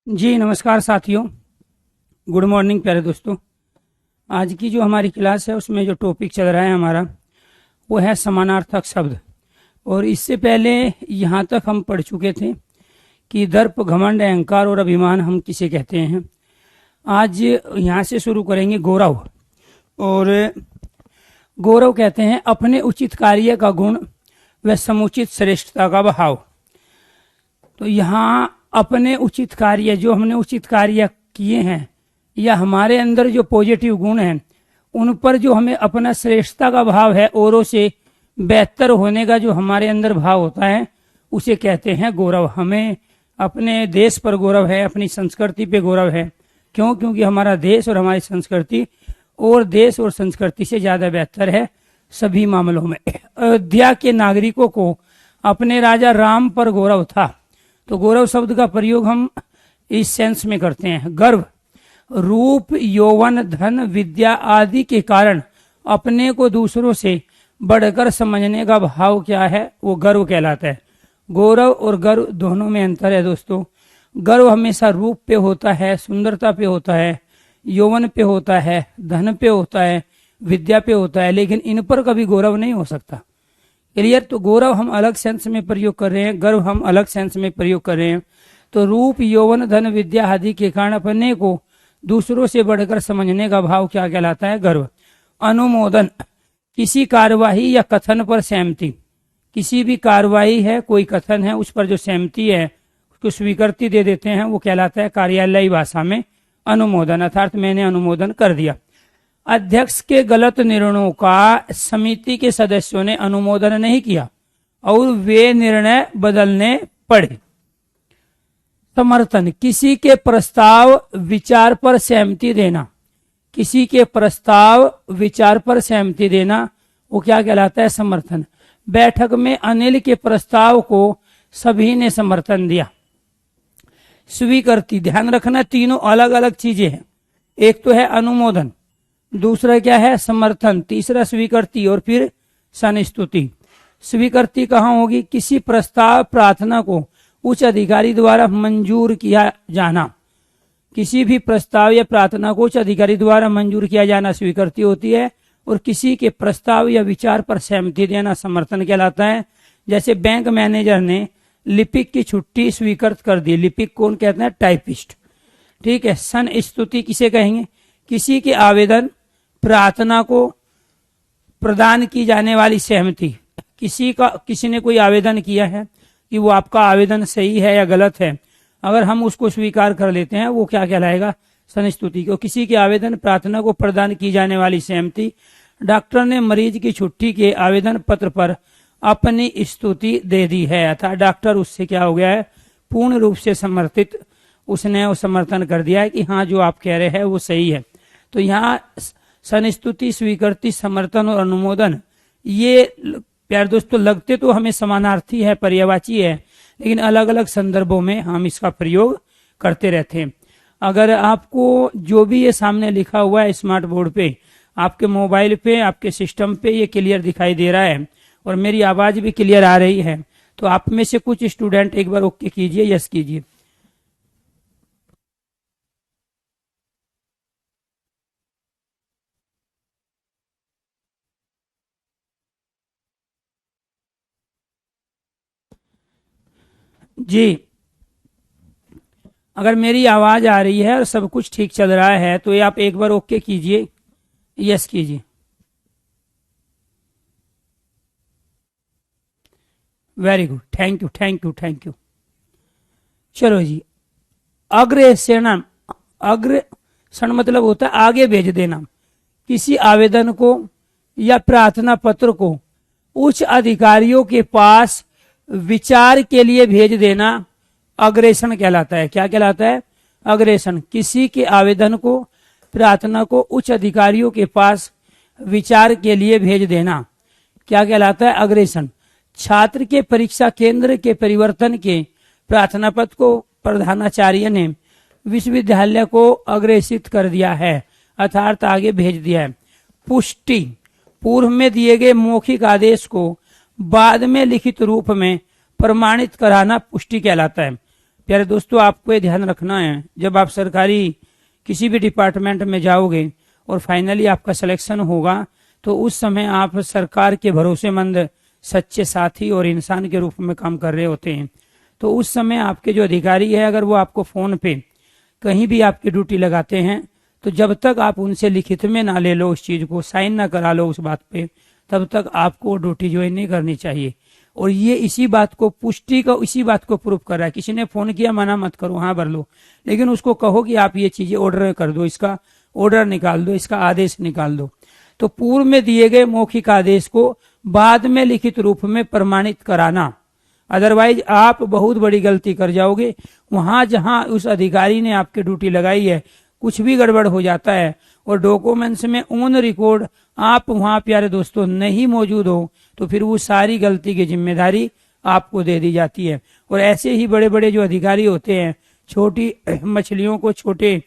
जी नमस्कार साथियों। Good morning प्यारे दोस्तों। आज की जो हमारी क्लास है उसमें जो टॉपिक चल रहा है हमारा वो है समानार्थक शब्द। और इससे पहले यहाँ तक हम पढ़ चुके थे कि दर्प, घमंड, अहंकार और अभिमान हम किसे कहते हैं। आज यहाँ से शुरू करेंगे गौरव। और गौरव कहते हैं अपने उचित कार्य का गुण व समुचित श्रेष्ठता का भाव। तो यहाँ अपने उचित कार्य, जो हमने उचित कार्य किए हैं या हमारे अंदर जो पॉजिटिव गुण हैं उन पर जो हमें अपना श्रेष्ठता का भाव है, औरों से बेहतर होने का जो हमारे अंदर भाव होता है उसे कहते हैं गौरव। हमें अपने देश पर गौरव है, अपनी संस्कृति पे गौरव है। क्यों? क्योंकि हमारा देश और हमारी संस्कृति और देश और संस्कृति से ज्यादा बेहतर है सभी मामलों में। अयोध्या के नागरिकों को अपने राजा राम पर गौरव था। तो गौरव शब्द का प्रयोग हम इस सेंस में करते हैं। गर्व, रूप, यौवन, धन, विद्या आदि के कारण अपने को दूसरों से बढ़कर समझने का भाव क्या है, वो गर्व कहलाता है। गौरव और गर्व दोनों में अंतर है दोस्तों। गर्व हमेशा रूप पे होता है, सुंदरता पे होता है, यौवन पे होता है, धन पे होता है, विद्या पे होता है, लेकिन इन पर कभी गौरव नहीं हो सकता। क्लियर? तो गौरव हम अलग सेंस में प्रयोग कर रहे हैं, गर्व हम अलग सेंस में प्रयोग कर रहे हैं। तो रूप, यौवन, धन, विद्या आदि के कारण अपने को दूसरों से बढ़कर समझने का भाव क्या कहलाता है? गर्व। अनुमोदन, किसी कार्यवाही या कथन पर सहमति। किसी भी कार्यवाही है, कोई कथन है, उस पर जो सहमति है उसको स्वीकृति दे देते हैं, वो कहलाता है कार्यालयी भाषा में अनुमोदन, अर्थात मैंने अनुमोदन कर दिया। अध्यक्ष के गलत निर्णयों का समिति के सदस्यों ने अनुमोदन नहीं किया और वे निर्णय बदलने पड़े। समर्थन, किसी के प्रस्ताव विचार पर सहमति देना। किसी के प्रस्ताव विचार पर सहमति देना वो क्या कहलाता है? समर्थन। बैठक में अनिल के प्रस्ताव को सभी ने समर्थन दिया। स्वीकृति, ध्यान रखना तीनों अलग अलग चीजें हैं। एक तो है अनुमोदन, दूसरा क्या है? समर्थन, तीसरा स्वीकृति और फिर सनस्तुति। स्वीकृति कहाँ होगी? किसी प्रस्ताव, प्रार्थना को उच्च अधिकारी द्वारा मंजूर किया जाना। किसी भी प्रस्ताव या प्रार्थना को उच्च अधिकारी द्वारा मंजूर किया जाना स्वीकृति होती है। और किसी के प्रस्ताव या विचार पर सहमति देना समर्थन कहलाता है। जैसे बैंक मैनेजर ने लिपिक की छुट्टी स्वीकृत कर दी। लिपिक कौन कहते हैं? टाइपिस्ट। ठीक है। सनस्तुति किसे कहेंगे? किसी के आवेदन, प्रार्थना को प्रदान की जाने वाली सहमति। किसी ने कोई आवेदन किया है कि वो आपका आवेदन सही है या गलत है, अगर हम उसको स्वीकार कर लेते हैं वो क्या कहलाएगा? सनस्तुति को। किसी के आवेदन, प्रार्थना को प्रदान की जाने वाली सहमति। डॉक्टर ने मरीज की छुट्टी के आवेदन पत्र पर अपनी स्तुति दे दी है, अर्थात डॉक्टर उससे क्या हो गया है? पूर्ण रूप से समर्थित, उसने वो समर्थन कर दिया है कि हाँ जो आप कह रहे हैं वो सही है। तो यहाँ सनस्तुति, स्वीकृति, समर्थन और अनुमोदन ये प्यारे दोस्तों लगते तो हमें समानार्थी है, पर्यायवाची है, लेकिन अलग अलग संदर्भों में हम इसका प्रयोग करते रहते हैं। अगर आपको जो भी ये सामने लिखा हुआ है स्मार्ट बोर्ड पे, आपके मोबाइल पे, आपके सिस्टम पे ये क्लियर दिखाई दे रहा है और मेरी आवाज भी क्लियर आ रही है, तो आप में से कुछ स्टूडेंट एक बार ओके कीजिए, यस कीजिए। जी, अगर मेरी आवाज आ रही है और सब कुछ ठीक चल रहा है तो ये आप एक बार ओके कीजिए, यस कीजिए। Very good, thank you thank you thank you. चलो जी, अग्रेषण, अग्रेषण मतलब होता है आगे भेज देना। किसी आवेदन को या प्रार्थना पत्र को उच्च अधिकारियों के पास विचार के लिए भेज देना अग्रेषण कहलाता है। क्या कहलाता है? अग्रेषण। किसी के आवेदन को, प्रार्थना को उच्च अधिकारियों के पास विचार के लिए भेज देना क्या कहलाता है? अग्रेषण। छात्र के परीक्षा केंद्र के परिवर्तन के प्रार्थना पत्र को प्रधानाचार्य ने विश्वविद्यालय को अग्रेषित कर दिया है, अर्थात आगे भेज दिया है। पुष्टि, पूर्व में दिए गए मौखिक आदेश को बाद में लिखित रूप में प्रमाणित कराना पुष्टि कहलाता है। प्यारे दोस्तों, आपको ये ध्यान रखना है, जब आप सरकारी किसी भी डिपार्टमेंट में जाओगे और फाइनली आपका सिलेक्शन होगा, तो उस समय आप सरकार के भरोसेमंद सच्चे साथी और इंसान के रूप में काम कर रहे होते हैं। तो उस समय आपके जो अधिकारी है, अगर वो आपको फोन पे कहीं भी आपकी ड्यूटी लगाते हैं, तो जब तक आप उनसे लिखित में ना ले लो, उस चीज को साइन ना करा लो उस बात पे, तब तक आपको ड्यूटी ज्वाइन नहीं करनी चाहिए। और ये इसी बात को इसी बात को प्रूफ कर रहा है। किसी ने फोन किया, मना मत करो, हाँ भर लो, लेकिन उसको कहो कि आप ये चीजें ऑर्डर कर दो, इसका ऑर्डर निकाल दो, इसका आदेश निकाल दो। तो पूर्व में दिए गए मौखिक आदेश को बाद में लिखित रूप में प्रमाणित कराना, अदरवाइज आप बहुत बड़ी गलती कर जाओगे। वहां जहां उस अधिकारी ने आपकी ड्यूटी लगाई है, कुछ भी गड़बड़ हो जाता है और डॉक्यूमेंट्स में ऑन रिकॉर्ड आप वहां प्यारे दोस्तों नहीं मौजूद हो, तो फिर वो सारी गलती की जिम्मेदारी आपको दे दी जाती है। और ऐसे ही बड़े बड़े जो अधिकारी होते हैं, छोटी मछलियों को छोटे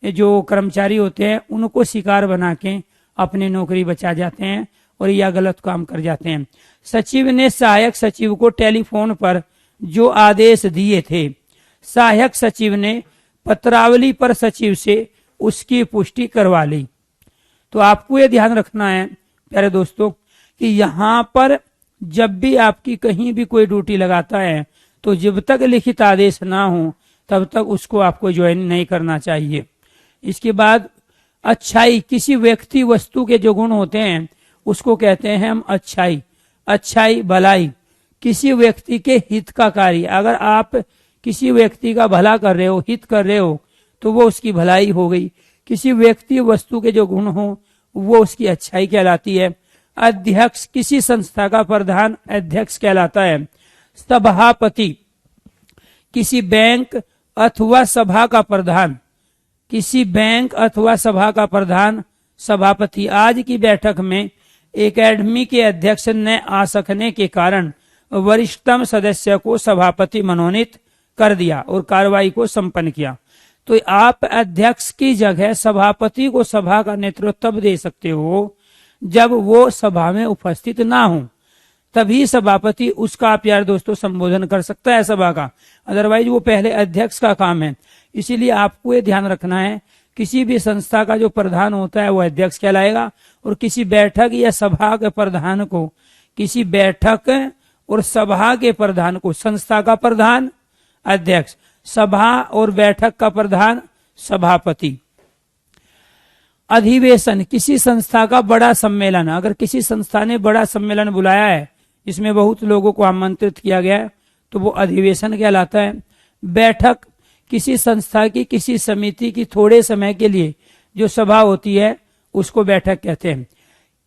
जो कर्मचारी होते हैं उनको शिकार बना के अपनी नौकरी बचा जाते हैं और यह गलत काम कर जाते हैं। सचिव ने सहायक सचिव को टेलीफोन पर जो आदेश दिए थे, सहायक सचिव ने पत्रावली पर सचिव से उसकी पुष्टि करवा ली। तो आपको यह ध्यान रखना है प्यारे दोस्तों कि यहाँ पर जब भी आपकी कहीं भी कोई ड्यूटी लगाता है, तो जब तक लिखित आदेश ना हो तब तक उसको आपको ज्वाइन नहीं करना चाहिए। इसके बाद अच्छाई, किसी व्यक्ति वस्तु के जो गुण होते हैं उसको कहते हैं हम अच्छाई। अच्छाई भलाई, किसी व्यक्ति के हित का कार्य, अगर आप किसी व्यक्ति का भला कर रहे हो, हित कर रहे हो, तो वो उसकी भलाई हो गई। किसी व्यक्ति वस्तु के जो गुण हो वो उसकी अच्छाई कहलाती है। अध्यक्ष, किसी संस्था का प्रधान अध्यक्ष कहलाता है। सभापति, किसी बैंक अथवा सभा का प्रधान, किसी बैंक अथवा सभा का प्रधान सभापति। आज की बैठक में एकेडमी के अध्यक्ष ने आ सकने के कारण वरिष्ठतम सदस्य को सभापति मनोनीत कर दिया और कार्रवाई को संपन्न किया। तो आप अध्यक्ष की जगह सभापति को सभा का नेतृत्व तब दे सकते हो जब वो सभा में उपस्थित ना हो, तभी सभापति उसका आप यार दोस्तों संबोधन कर सकता है सभा का, अदरवाइज वो पहले अध्यक्ष का काम है। इसीलिए आपको ये ध्यान रखना है, किसी भी संस्था का जो प्रधान होता है वो अध्यक्ष कहलाएगा, और किसी बैठक या सभा के प्रधान को, किसी बैठक और सभा के प्रधान को संस्था का प्रधान अध्यक्ष, सभा और बैठक का प्रधान सभापति। अधिवेशन, किसी संस्था का बड़ा सम्मेलन, अगर किसी संस्था ने बड़ा सम्मेलन बुलाया है जिसमें बहुत लोगों को आमंत्रित किया गया है, तो वो अधिवेशन कहलाता है। बैठक, किसी संस्था की किसी समिति की थोड़े समय के लिए जो सभा होती है उसको बैठक कहते हैं।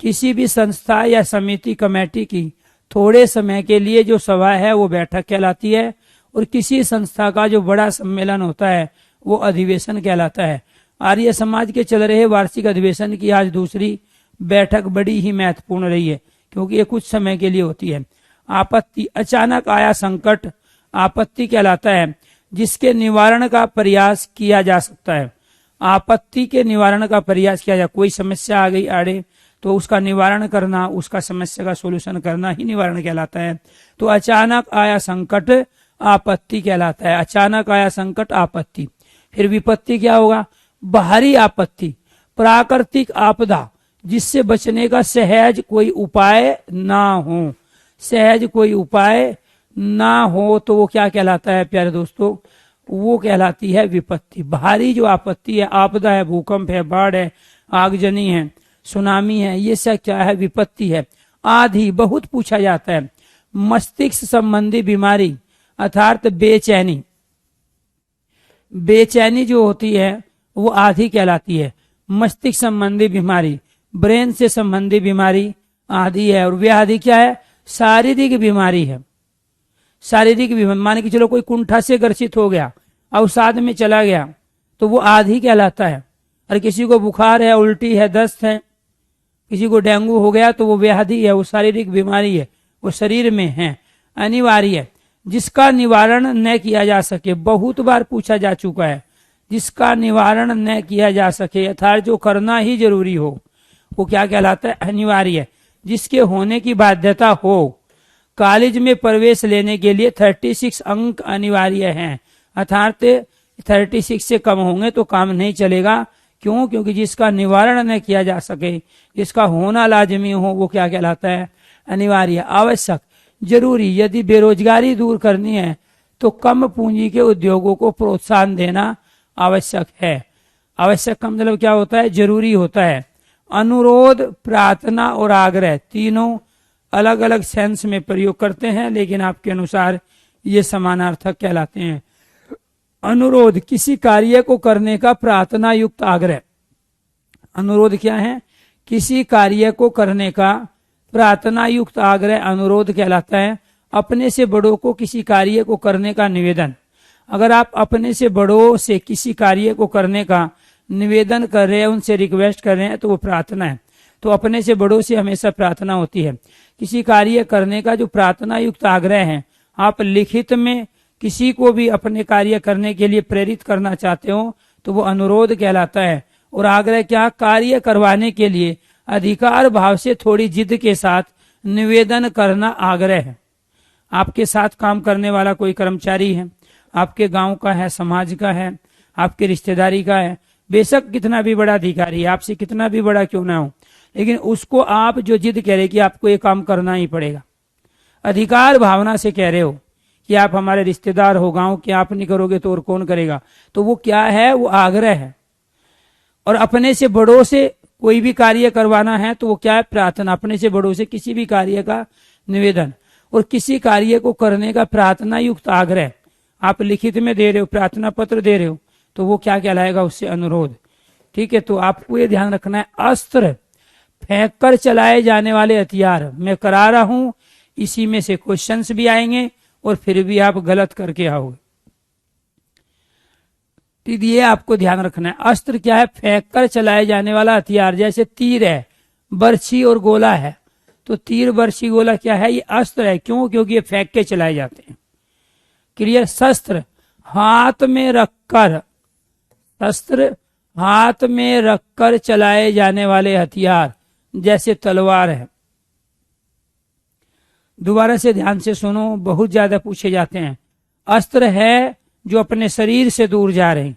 किसी भी संस्था या समिति कमेटी की थोड़े समय के लिए जो सभा है वो बैठक कहलाती है, और किसी संस्था का जो बड़ा सम्मेलन होता है वो अधिवेशन कहलाता है। आर्य समाज के चल रहे वार्षिक अधिवेशन की आज दूसरी बैठक बड़ी ही महत्वपूर्ण रही है, क्योंकि ये कुछ समय के लिए होती है। आपत्ति, अचानक आया संकट आपत्ति कहलाता है, जिसके निवारण का प्रयास किया जा सकता है। आपत्ति के निवारण का प्रयास किया जाए, कोई समस्या आ गई आड़े तो उसका निवारण करना, उसका समस्या का सोल्यूशन करना ही निवारण कहलाता है। तो अचानक आया संकट आपत्ति कहलाता है। अचानक आया संकट आपत्ति। फिर विपत्ति क्या होगा? बाहरी आपत्ति, प्राकृतिक आपदा जिससे बचने का सहज कोई उपाय ना हो, सहज कोई उपाय ना हो तो वो क्या कहलाता है प्यारे दोस्तों? वो कहलाती है विपत्ति। बाहरी जो आपत्ति है, आपदा है, भूकंप है, बाढ़ है, आगजनी है, सुनामी है, ये सब क्या है? विपत्ति है। आधी, बहुत पूछा जाता है। मस्तिष्क संबंधी बीमारी अर्थात बेचैनी, बेचैनी जो होती है वो आधी कहलाती है। मस्तिष्क संबंधी बीमारी, ब्रेन से संबंधी बीमारी आधी है। और व्याधि क्या है? शारीरिक बीमारी है। शारीरिक बीमारी मान के चलो कोई कुंठा से ग्रसित हो गया, अवसाद में चला गया, तो वो आधी कहलाता है। और किसी को बुखार है, उल्टी है, दस्त है, किसी को डेंगू हो गया तो वो व्याधि है, वो शारीरिक बीमारी है, वो शरीर में है, अनिवार्य है, जिसका निवारण न किया जा सके। बहुत बार पूछा जा चुका है, जिसका निवारण न किया जा सके अर्थात जो करना ही जरूरी हो वो क्या कहलाता है? अनिवार्य। जिसके होने की बाध्यता हो। कॉलेज में प्रवेश लेने के लिए 36 अंक अनिवार्य हैं। अर्थात 36 से कम होंगे तो काम नहीं चलेगा। क्यों? क्योंकि जिसका निवारण न किया जा सके, जिसका होना लाजमी हो, वो क्या कहलाता है? अनिवार्य, आवश्यक, जरूरी। यदि बेरोजगारी दूर करनी है तो कम पूंजी के उद्योगों को प्रोत्साहन देना आवश्यक है। आवश्यक का मतलब क्या होता है? जरूरी होता है। अनुरोध, प्रार्थना और आग्रह तीनों अलग अलग सेंस में प्रयोग करते हैं, लेकिन आपके अनुसार ये समानार्थक कहलाते हैं। अनुरोध, किसी कार्य को करने का प्रार्थना युक्त आग्रह। अनुरोध क्या है? किसी कार्य को करने का प्रार्थना युक्त आग्रह अनुरोध कहलाता है। अपने से बड़ों को किसी कार्य को करने का निवेदन। अगर आप अपने से बड़ों से किसी कार्य को करने का निवेदन कर रहे हैं, उनसे रिक्वेस्ट कर रहे हैं, तो वो प्रार्थना है। तो अपने से बड़ों से हमेशा प्रार्थना होती है। किसी कार्य करने का जो प्रार्थना युक्त आग्रह है, आप लिखित में किसी को भी अपने कार्य करने के लिए प्रेरित करना चाहते हो तो वो अनुरोध कहलाता है। और आग्रह क्या? कार्य करवाने के लिए अधिकार भाव से थोड़ी जिद के साथ निवेदन करना आग्रह है। आपके साथ काम करने वाला कोई कर्मचारी है, आपके गांव का है, समाज का है, आपके रिश्तेदारी का है, बेशक कितना भी बड़ा अधिकारी, आपसे कितना भी बड़ा क्यों ना हो, लेकिन उसको आप जो जिद कह रहे कि आपको ये काम करना ही पड़ेगा, अधिकार भावना से कह रहे हो कि आप हमारे रिश्तेदार हो, गांव के, आप नहीं करोगे तो और कौन करेगा, तो वो क्या है? वो आग्रह है। और अपने से बड़ों से कोई भी कार्य करवाना है तो वो क्या है? प्रार्थना। अपने से बड़ों से किसी भी कार्य का निवेदन। और किसी कार्य को करने का प्रार्थना युक्त आग्रह आप लिखित में दे रहे हो, प्रार्थना पत्र दे रहे हो, तो वो क्या कहलाएगा? उससे अनुरोध। ठीक है, तो आपको ये ध्यान रखना है, अस्त्र, फेंक कर चलाए जाने वाले हथियार। मैं करा रहा हूं, इसी में से क्वेश्चंस भी आएंगे और फिर भी आप गलत करके आओगे। तो ये आपको ध्यान रखना है। अस्त्र क्या है? फेंक कर चलाए जाने वाला हथियार। जैसे तीर है, बर्छी और गोला है, तो तीर, बर्छी, गोला क्या है? ये अस्त्र है। क्यों? क्योंकि ये फेंक के चलाए जाते हैं। क्लियर? शस्त्र, हाथ में रखकर, शस्त्र हाथ में रखकर चलाए जाने वाले हथियार, जैसे तलवार है। दोबारा से ध्यान से सुनो, बहुत ज्यादा पूछे जाते हैं। अस्त्र है जो अपने शरीर से दूर जा रहे हैं,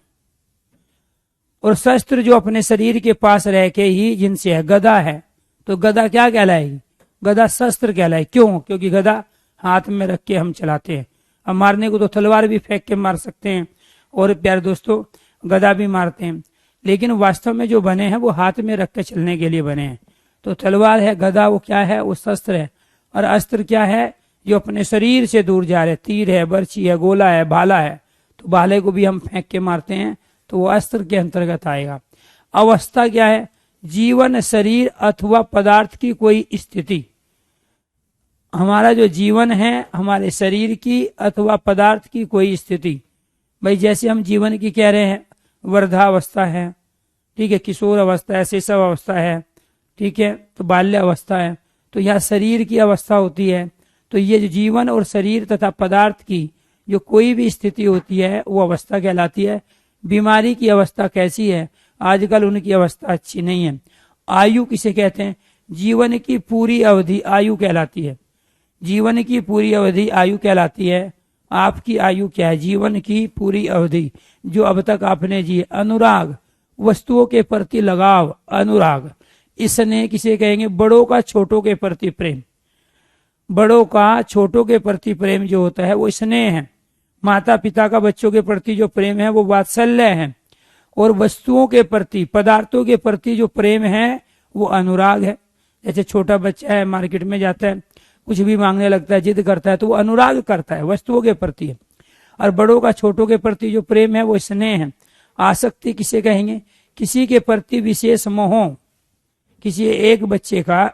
और शस्त्र जो अपने शरीर के पास रह के ही जिनसे है। गदा है तो गदा क्या कहलाएगी? गदा शस्त्र कहलाए। क्यों? क्योंकि गदा हाथ में रख के हम चलाते हैं। अब मारने को तो तलवार भी फेंक के मार सकते हैं, और प्यारे दोस्तों गदा भी मारते हैं, लेकिन वास्तव में जो बने हैं वो हाथ में रख के चलने के लिए बने हैं। तो तलवार है, गदा वो क्या है? वो शस्त्र है। और अस्त्र क्या है? जो अपने शरीर से दूर जा रहे। तीर है, बर्छी है, गोला है, भाला है, तो भाले को भी हम फेंक के मारते हैं, तो वो अस्त्र के अंतर्गत आएगा। अवस्था क्या है? जीवन, शरीर अथवा पदार्थ की कोई स्थिति। हमारा जो जीवन है, हमारे शरीर की अथवा पदार्थ की कोई स्थिति। भाई जैसे हम जीवन की कह रहे हैं, वर्धावस्था है, ठीक है, किशोर अवस्था है, शैशव अवस्था है, ठीक है, तो बाल्य अवस्था है, तो यह शरीर की अवस्था होती है। तो ये जो जीवन और शरीर तथा पदार्थ की जो कोई भी स्थिति होती है वो अवस्था कहलाती है। बीमारी की अवस्था कैसी है? आजकल उनकी अवस्था अच्छी नहीं है। आयु किसे कहते हैं? जीवन की पूरी अवधि आयु कहलाती है। जीवन की पूरी अवधि आयु कहलाती है। आपकी आयु क्या है? जीवन की पूरी अवधि जो अब तक आपने जी। अनुराग, वस्तुओं के प्रति लगाव, अनुराग। स्नेह किसे कहेंगे? बड़ों का छोटों के प्रति प्रेम। बड़ों का छोटों के प्रति प्रेम जो होता है वो स्नेह है। माता पिता का बच्चों के प्रति जो प्रेम है वो वात्सल्य है। और वस्तुओं के प्रति, पदार्थों के प्रति जो प्रेम है वो अनुराग है। जैसे छोटा बच्चा है, मार्केट में जाता है, कुछ भी मांगने लगता है, जिद करता है, तो वो अनुराग करता है, वस्तुओं के प्रति है। और बड़ों का छोटों के प्रति जो प्रेम है वो स्नेह है। आसक्ति किसे कहेंगे? किसी के प्रति विशेष मोह। किसी एक बच्चे का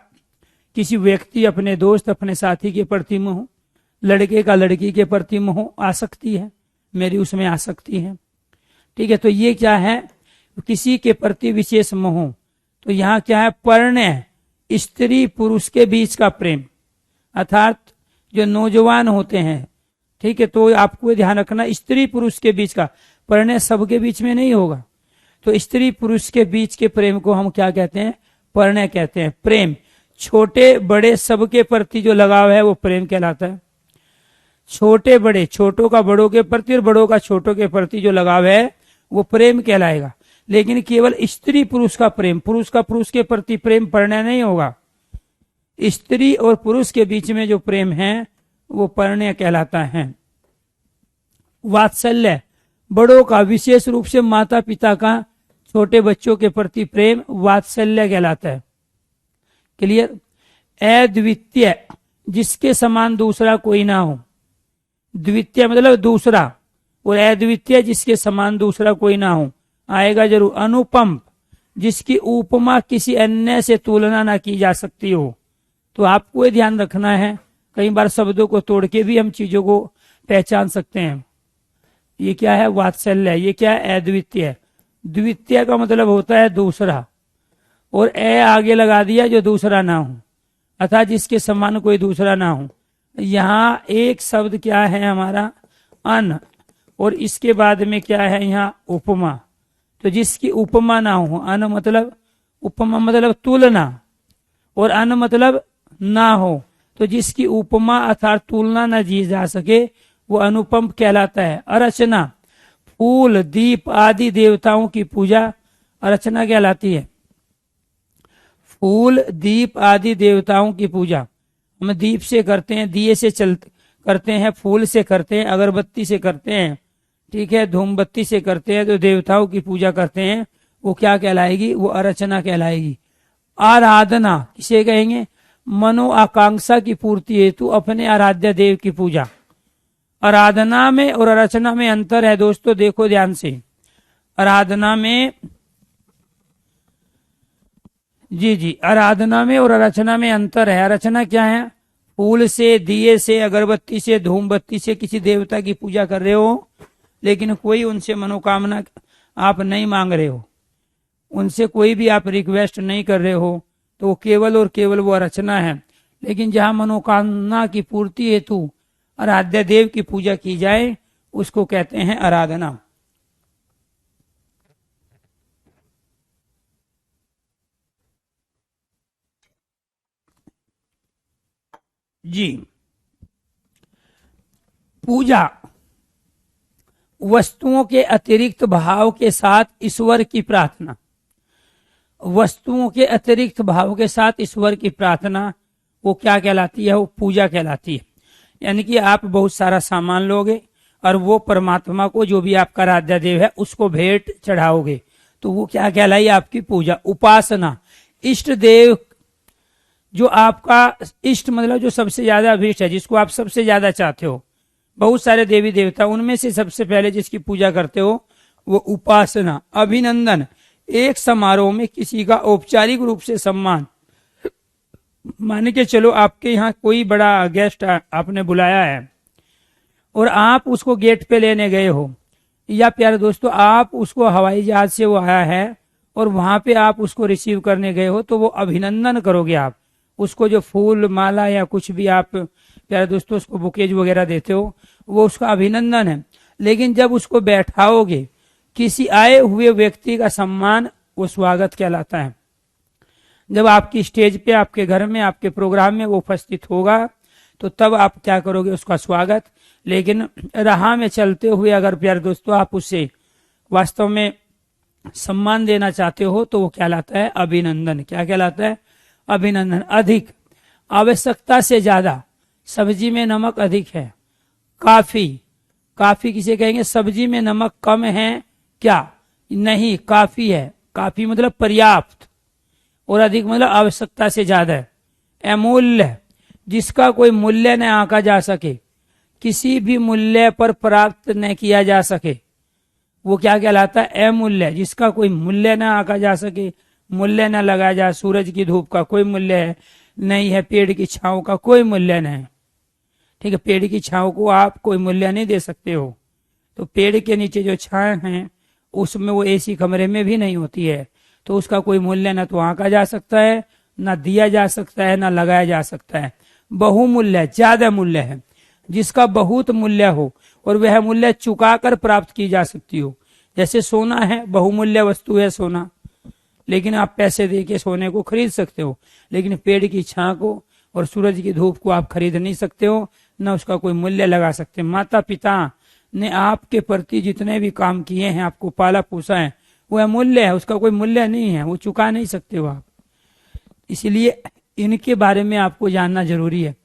किसी व्यक्ति, अपने दोस्त, अपने साथी के प्रति मोह, लड़के का लड़की के प्रति मोह, आसक्ति है, मेरी उसमें आसक्ति है, ठीक है। तो ये क्या है? किसी के प्रति विशेष मोह। तो यहाँ क्या है? परिणय, स्त्री पुरुष के बीच का प्रेम, अर्थात जो नौजवान होते हैं, ठीक है, तो आपको ध्यान रखना, स्त्री पुरुष के बीच का परिणय सबके बीच में नहीं होगा। तो स्त्री पुरुष के बीच के प्रेम को हम क्या कहते हैं? परिणय कहते हैं। प्रेम, छोटे बड़े सबके प्रति जो लगाव है वो प्रेम कहलाता है। छोटे बड़े, छोटों का बड़ों के प्रति और बड़ों का छोटों के प्रति जो लगाव है वो प्रेम कहलाएगा। लेकिन केवल स्त्री पुरुष का प्रेम, पुरुष का पुरुष के प्रति प्रेम पढ़ना नहीं होगा। स्त्री और पुरुष के बीच में जो प्रेम है वो परिणय कहलाता है। वात्सल्य, बड़ों का, विशेष रूप से माता पिता का छोटे बच्चों के प्रति प्रेम वात्सल्य कहलाता है। क्लियर। अद्वितीय, जिसके समान दूसरा कोई ना हो। द्वितीय मतलब दूसरा, और अद्वितीय जिसके समान दूसरा कोई ना हो, आएगा जरूर। अनुपम, जिसकी उपमा किसी अन्य से तुलना ना की जा सकती हो। तो आपको ये ध्यान रखना है, कई बार शब्दों को तोड़ के भी हम चीजों को पहचान सकते हैं। ये क्या है? वात्सल्य। ये क्या है? अद्वितीय। द्वितीय का मतलब होता है दूसरा, और आगे लगा दिया जो दूसरा ना हो, अर्थात जिसके समान कोई दूसरा ना हो। यहाँ एक शब्द क्या है हमारा? अन, और इसके बाद में क्या है यहाँ? उपमा। तो जिसकी उपमा ना हो। अन मतलब, उपमा मतलब तुलना, और अन मतलब ना हो। तो जिसकी उपमा अर्थात तुलना न की जा सके वो अनुपम कहलाता है। अर्चना, फूल दीप आदि देवताओं की पूजा अर्चना कहलाती है। फूल दीप आदि देवताओं की पूजा हम दीप से करते हैं, दिए से करते हैं, फूल से करते हैं, अगरबत्ती से करते हैं, ठीक है, धूमबत्ती से करते हैं। तो देवताओं की पूजा करते हैं, वो क्या कहलाएगी? वो अर्चना कहलाएगी। आराधना किसे कहेंगे? मनो आकांक्षा की पूर्ति हेतु अपने आराध्य देव की पूजा। आराधना में और अर्चना में अंतर है दोस्तों, देखो ध्यान से। आराधना में, जी, आराधना में और अर्चना में अंतर है। अर्चना क्या है? फूल से, दिए से, अगरबत्ती से, धूमबत्ती से किसी देवता की पूजा कर रहे हो, लेकिन कोई उनसे मनोकामना आप नहीं मांग रहे हो, उनसे कोई भी आप रिक्वेस्ट नहीं कर रहे हो, तो केवल और केवल वो अर्चना है। लेकिन जहां मनोकामना की पूर्ति हेतु आराध्य देव की पूजा की जाए उसको कहते हैं आराधना। जी, पूजा वस्तुओं के अतिरिक्त भाव के साथ ईश्वर की प्रार्थना। वस्तुओं के अतिरिक्त भाव के साथ ईश्वर की प्रार्थना वो क्या कहलाती है? वो पूजा कहलाती है। यानी कि आप बहुत सारा सामान लोगे और वो परमात्मा को, जो भी आपका आराध्य देव है, उसको भेंट चढ़ाओगे, तो वो क्या कहलाई? आपकी पूजा। उपासना, इष्ट देव, जो आपका इष्ट मतलब जो सबसे ज्यादा अभीष्ट है, जिसको आप सबसे ज्यादा चाहते हो, बहुत सारे देवी देवता, उनमें से सबसे पहले जिसकी पूजा करते हो वो उपासना। अभिनंदन, एक समारोह में किसी का औपचारिक रूप से सम्मान। मान के चलो आपके यहाँ कोई बड़ा गेस्ट आपने बुलाया है और आप उसको गेट पे लेने गए हो, या प्यारे दोस्तों आप उसको हवाई जहाज से वो आया है और वहां पे आप उसको रिसीव करने गए हो, तो वो अभिनंदन करोगे आप उसको। जो फूल माला या कुछ भी आप प्यारे दोस्तों उसको बुकेज वगैरह देते हो, वो उसका अभिनंदन है। लेकिन जब उसको बैठाओगे, किसी आए हुए व्यक्ति का सम्मान, वो स्वागत कहलाता है। जब आपकी स्टेज पे, आपके घर में, आपके प्रोग्राम में वो उपस्थित होगा, तो तब आप क्या करोगे? उसका स्वागत। लेकिन राह में चलते हुए अगर प्यारे दोस्तों आप उससे वास्तव में सम्मान देना चाहते हो, तो वो कहलाता है अभिनंदन। क्या कहलाता है? अभिनंदन। अधिक, आवश्यकता से ज्यादा, सब्जी में नमक अधिक है। काफी, काफी किसे कहेंगे? सब्जी में नमक कम है क्या? नहीं, काफी है। काफी मतलब पर्याप्त, और अधिक मतलब आवश्यकता से ज्यादा है। अमूल्य, जिसका कोई मूल्य न आंका जा सके, किसी भी मूल्य पर प्राप्त न किया जा सके, वो क्या कहलाता है? अमूल्य। जिसका कोई मूल्य न आंका जा सके, मूल्य न लगाया जा, सूरज की धूप का कोई मूल्य है नहीं है, पेड़ की छांव का कोई मूल्य नहीं, ठीक है, पेड़ की छांव को आप कोई मूल्य नहीं दे सकते हो। तो पेड़ के नीचे जो छांव है उसमें वो एसी कमरे में भी नहीं होती है, तो उसका कोई मूल्य ना तो आंका जा सकता है, ना दिया जा सकता है, ना लगाया जा सकता है। बहुमूल्य, ज्यादा मूल्य है, जिसका बहुत मूल्य हो और वह मूल्य चुकाकर प्राप्त की जा सकती हो। जैसे सोना है, बहुमूल्य वस्तु है सोना, लेकिन आप पैसे दे के सोने को खरीद सकते हो, लेकिन पेड़ की छां को और सूरज की धूप को आप खरीद नहीं सकते हो, न उसका कोई मूल्य लगा सकते। माता पिता ने आपके प्रति जितने भी काम किए हैं, आपको पाला पोसा है, वह अमूल्य है, उसका कोई मूल्य नहीं है, वो चुका नहीं सकते हो आप। इसलिए इनके बारे में आपको जानना जरूरी है।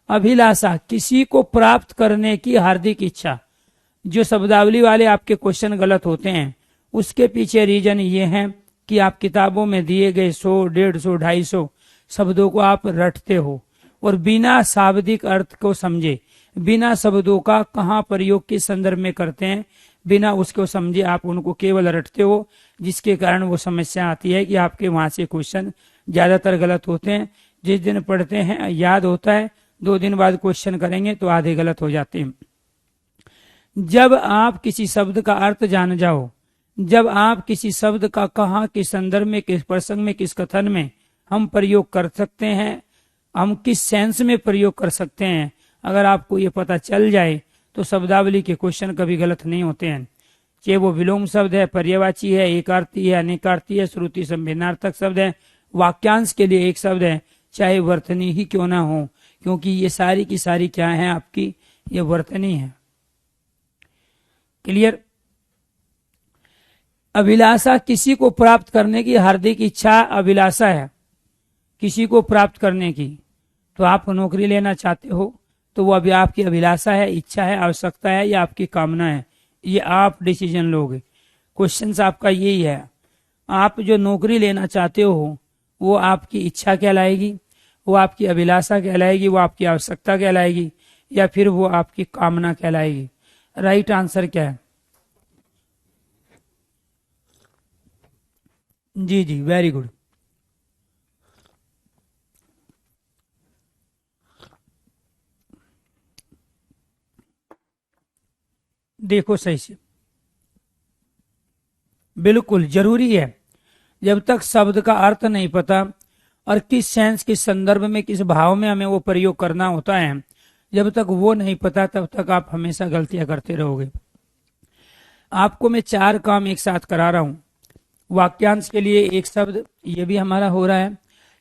अभिलाषा, किसी को प्राप्त करने की हार्दिक इच्छा। जो शब्दावली वाले आपके क्वेश्चन गलत होते हैं, उसके पीछे रीजन ये है कि आप किताबों में दिए गए 100, 150, 250 शब्दों को आप रटते हो और बिना शाब्दिक अर्थ को समझे, बिना शब्दों का कहाँ प्रयोग किस संदर्भ में करते हैं, बिना उसको समझे आप उनको केवल रटते हो, जिसके कारण वो समस्या आती है कि आपके वहां से क्वेश्चन ज्यादातर गलत होते हैं। जिस दिन पढ़ते हैं याद होता है, 2 दिन बाद क्वेश्चन करेंगे तो आधे गलत हो जाते हैं। जब आप किसी शब्द का अर्थ जान जाओ, जब आप किसी शब्द का कहाँ, किस संदर्भ में, किस प्रसंग में, किस कथन में हम प्रयोग कर सकते हैं, हम किस सेंस में प्रयोग कर सकते हैं, अगर आपको ये पता चल जाए तो शब्दावली के क्वेश्चन कभी गलत नहीं होते हैं। चाहे वो विलोम शब्द है, पर्यायवाची है, एकार्थी है, अनेकार्थी है, श्रुति संवेदनार्थक शब्द है, वाक्यांश के लिए एक शब्द है, चाहे वर्तनी ही क्यों ना हो, क्योंकि ये सारी की सारी क्या है आपकी, ये वर्तनी है। क्लियर। अभिलाषा, किसी को प्राप्त करने की हार्दिक इच्छा अभिलाषा है, किसी को प्राप्त करने की। तो आप नौकरी लेना चाहते हो तो वो अभी आपकी अभिलाषा है, इच्छा है, आवश्यकता है या आपकी कामना है, ये आप डिसीजन लोगे। क्वेश्चन आपका यही है, आप जो नौकरी लेना चाहते हो वो आपकी इच्छा कहलाएगी, वो आपकी अभिलाषा कहलाएगी, वो आपकी आवश्यकता कहलाएगी, या फिर वो आपकी कामना कहलाएगी। राइट आंसर क्या है? जी जी, वेरी गुड। देखो सही से, बिल्कुल जरूरी है। जब तक शब्द का अर्थ नहीं पता और किस सेंस, किस संदर्भ में, किस भाव में हमें वो प्रयोग करना होता है, जब तक वो नहीं पता तब तक आप हमेशा गलतियां करते रहोगे। आपको मैं 4 काम एक साथ करा रहा हूं। वाक्यांश के लिए एक शब्द, ये भी हमारा हो रहा है।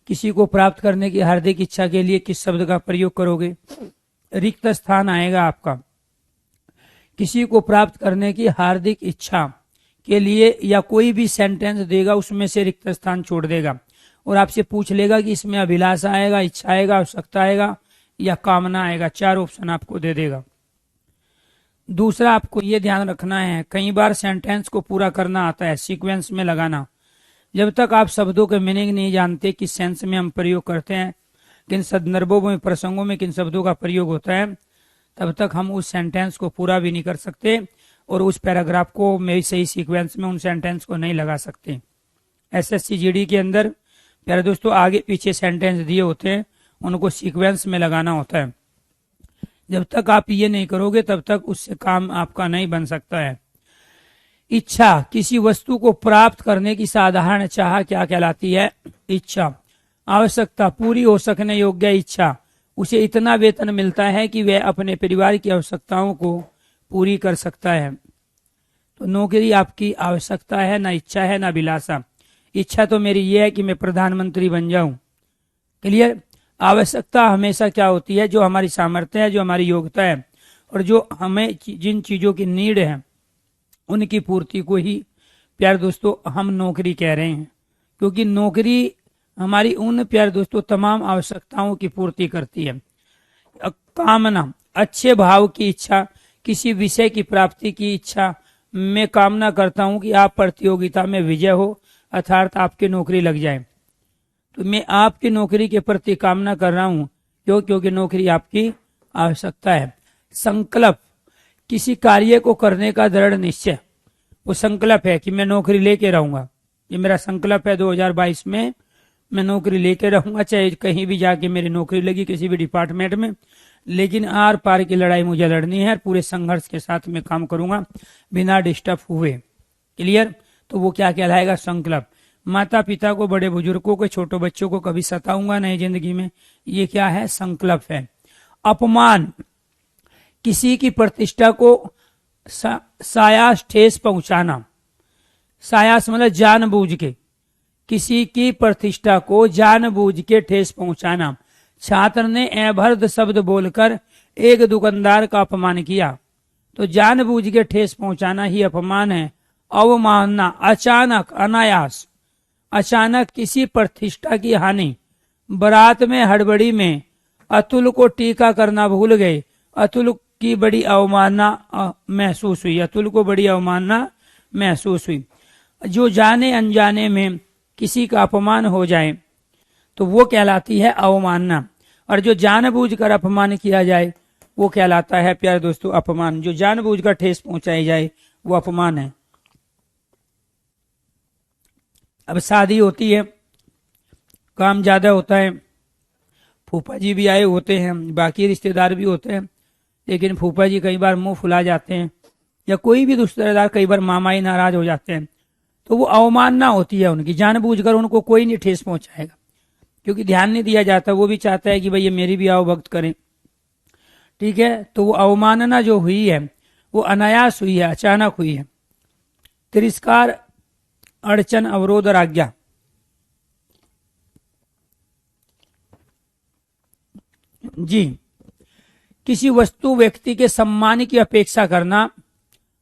किसी को प्राप्त करने की हार्दिक इच्छा के लिए किस शब्द का प्रयोग करोगे? रिक्त स्थान आएगा आपका। किसी को प्राप्त करने की हार्दिक इच्छा के लिए या कोई भी सेंटेंस देगा उसमें से रिक्त स्थान छोड़ देगा और आपसे पूछ लेगा कि इसमें अभिलाषा आएगा, इच्छा आएगा, आवश्यकता आएगा या कामना आएगा। 4 ऑप्शन आपको दे देगा। दूसरा, आपको यह ध्यान रखना है, कई बार सेंटेंस को पूरा करना आता है, सीक्वेंस में लगाना। जब तक आप शब्दों के मीनिंग नहीं जानते, किस सेंस में हम प्रयोग करते हैं, किन संदर्भों में, प्रसंगों में किन शब्दों का प्रयोग होता है, तब तक हम उस सेंटेंस को पूरा भी नहीं कर सकते और उस पैराग्राफ को में सही सीक्वेंस में उन सेंटेंस को नहीं लगा सकते। एसएससी जीडी के अंदर प्यारे दोस्तों आगे पीछे सेंटेंस दिए होते हैं, उनको सीक्वेंस में लगाना होता है। जब तक आप ये नहीं करोगे तब तक उससे काम आपका नहीं बन सकता है। इच्छा, किसी वस्तु को प्राप्त करने की साधारण चाह क्या कहलाती है? इच्छा। आवश्यकता, पूरी हो सकने योग्य इच्छा, उसे इतना वेतन मिलता है कि वह अपने परिवार की आवश्यकताओं को पूरी कर सकता है। तो नौकरी आपकी आवश्यकता है, ना इच्छा है, ना अभिलाषा। इच्छा तो मेरी ये है कि मैं प्रधानमंत्री बन जाऊं। क्लियर। आवश्यकता हमेशा क्या होती है? जो हमारी सामर्थ्य है, जो हमारी योग्यता है और जो हमें जिन चीजों की नीड है उनकी पूर्ति को ही प्यारे दोस्तों हम नौकरी कह रहे हैं, क्योंकि नौकरी हमारी उन प्यारे दोस्तों तमाम आवश्यकताओं की पूर्ति करती है। कामना, अच्छे भाव की इच्छा, किसी विषय की प्राप्ति की इच्छा। मैं कामना करता हूं कि आप प्रतियोगिता में विजय हो, अर्थात आपकी नौकरी लग जाए। तो मैं आपकी नौकरी के प्रति कामना कर रहा हूं, क्योंकि नौकरी आपकी आवश्यकता है। संकल्प, किसी कार्य को करने का दृढ़ निश्चय, वो संकल्प है कि मैं नौकरी लेके रहूंगा। ये मेरा संकल्प है 2022 में मैं नौकरी लेके रहूंगा, चाहे कहीं भी जाके मेरी नौकरी लगी किसी भी डिपार्टमेंट में, लेकिन आर पार की लड़ाई मुझे लड़नी है, पूरे संघर्ष के साथ मैं काम करूंगा बिना डिस्टर्ब हुए। क्लियर। तो वो क्या कहलाएगा? संकल्प। माता पिता को, बड़े बुजुर्गों को, छोटे बच्चों को कभी सताऊंगा नहीं जिंदगी में, ये क्या है? संकल्प है। अपमान, किसी की प्रतिष्ठा को सायास ठेस पहुंचाना। सायास मतलब जानबूझ के, किसी की प्रतिष्ठा को जानबूझ के ठेस पहुंचाना। छात्र ने अभद्र शब्द बोलकर एक दुकानदार का अपमान किया तो जानबूझ के ठेस पहुंचाना ही अपमान है। अवमानना, अचानक, अनायास, अचानक किसी प्रतिष्ठा की हानि। बारात में हड़बड़ी में अतुल को टीका करना भूल गए, अतुल की बड़ी अवमानना महसूस हुई, अतुल को बड़ी अवमानना महसूस हुई। जो जाने अनजाने में किसी का अपमान हो जाए तो वो कहलाती है अवमानना, और जो जानबूझकर अपमान किया जाए वो कहलाता है प्यारे दोस्तों अपमान। जो जानबूझकर ठेस पहुंचाई जाए वो अपमान है। अब शादी होती है, काम ज्यादा होता है, फूफा जी भी आए होते हैं, बाकी रिश्तेदार भी होते हैं, लेकिन फूफा जी कई बार मुंह फुला जाते हैं, या कोई भी रिश्तेदार, कई बार मामा ही नाराज हो जाते हैं, तो वो अवमानना होती है उनकी। जानबूझकर उनको कोई नहीं ठेस पहुंचाएगा, क्योंकि ध्यान नहीं दिया जाता। वो भी चाहता है कि भाई ये मेरी भी आओ भक्त करें, ठीक है। तो वो अवमानना जो हुई है वो अनायास हुई है, अचानक हुई है। तिरस्कार, अड़चन, अवरोध और आज्ञा। जी, किसी वस्तु व्यक्ति के सम्मान की अपेक्षा करना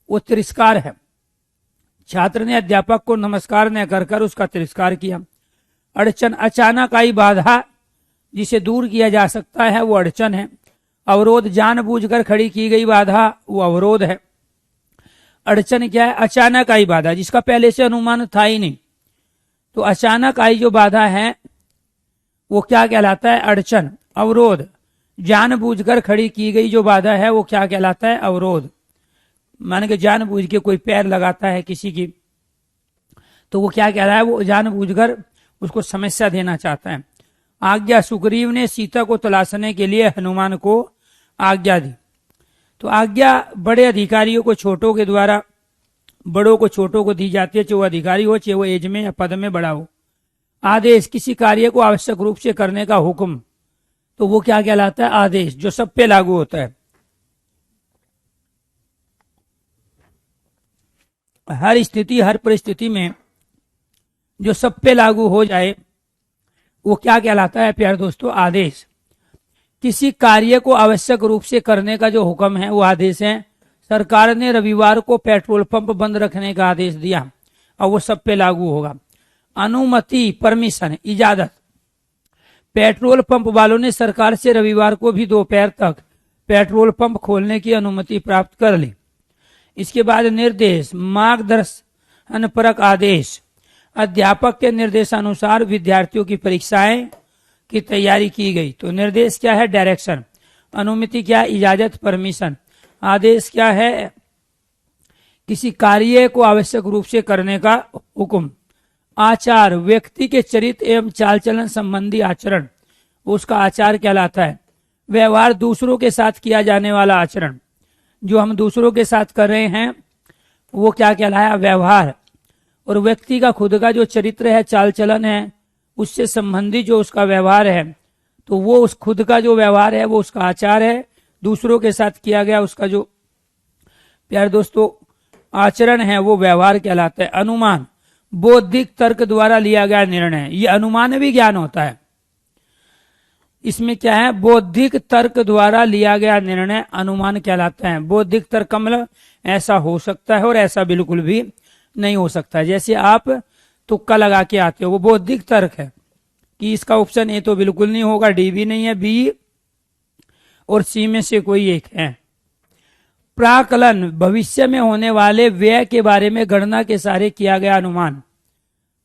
वो तिरस्कार है। छात्र ने अध्यापक को नमस्कार न कर उसका तिरस्कार किया। अड़चन, अचानक आई बाधा जिसे दूर किया जा सकता है वो अड़चन है। अवरोध, जानबूझकर खड़ी की गई बाधा वो अवरोध है। अड़चन क्या है? अचानक आई बाधा, जिसका पहले से अनुमान था ही नहीं, तो अचानक आई जो बाधा है वो क्या कहलाता है? अड़चन। अवरोध, जानबूझकर खड़ी की गई जो बाधा है वो क्या कहलाता है? अवरोध। मान के जानबूझ के कोई पैर लगाता है किसी की, तो वो क्या कह रहा है? वो जानबूझकर उसको समस्या देना चाहता है। आज्ञा, सुग्रीव ने सीता को तलाशने के लिए हनुमान को आज्ञा दी। तो आज्ञा बड़े अधिकारियों को छोटों के द्वारा, बड़ों को छोटों को दी जाती है, चाहे वो अधिकारी हो, चाहे वो एज में या पद में बड़ा हो। आदेश, किसी कार्य को आवश्यक रूप से करने का हुक्म, तो वो क्या कहलाता है? आदेश, जो सब पे लागू होता है। हर स्थिति, हर परिस्थिति में जो सब पे लागू हो जाए वो क्या कहलाता है प्यारे दोस्तों? आदेश। किसी कार्य को आवश्यक रूप से करने का जो हुक्म है वो आदेश है। सरकार ने रविवार को पेट्रोल पंप बंद रखने का आदेश दिया, और वो सब पे लागू होगा। अनुमति, परमिशन, इजाजत। पेट्रोल पंप वालों ने सरकार से रविवार को भी दोपहर तक पेट्रोल पंप खोलने की अनुमति प्राप्त कर ली। इसके बाद निर्देश, मार्गदर्शनपरक आदेश। अध्यापक के निर्देशानुसार विद्यार्थियों की परीक्षाएं की तैयारी की गई। तो निर्देश क्या है? डायरेक्शन। अनुमति क्या है? इजाजत, परमिशन। आदेश क्या है? किसी कार्य को आवश्यक रूप से करने का हुक्म। आचार, व्यक्ति के चरित्र एवं चाल चलन संबंधी आचरण, उसका आचार कहलाता है। व्यवहार, दूसरों के साथ किया जाने वाला आचरण, जो हम दूसरों के साथ कर रहे हैं वो क्या कहलाया? व्यवहार। और व्यक्ति का खुद का जो चरित्र है, चाल चलन है, उससे संबंधी जो उसका व्यवहार है, तो वो उस खुद का जो व्यवहार है वो उसका आचार है। दूसरों के साथ किया गया उसका जो प्यारे दोस्तों आचरण है वो व्यवहार कहलाता है। अनुमान, बौद्धिक तर्क द्वारा लिया गया निर्णय। ये अनुमान भी ज्ञान होता है। इसमें क्या है? बौद्धिक तर्क द्वारा लिया गया निर्णय अनुमान कहलाता है। बौद्धिक तर्क का मतलब ऐसा हो सकता है और ऐसा बिल्कुल भी नहीं हो सकता। जैसे आप तुक्का लगा के आते हो, वो बौद्धिक तर्क है कि इसका ऑप्शन ए तो बिल्कुल नहीं होगा, डी भी नहीं है, बी और सी में से कोई एक है। प्राकलन, भविष्य में होने वाले व्यय के बारे में गणना के सहारे किया गया अनुमान।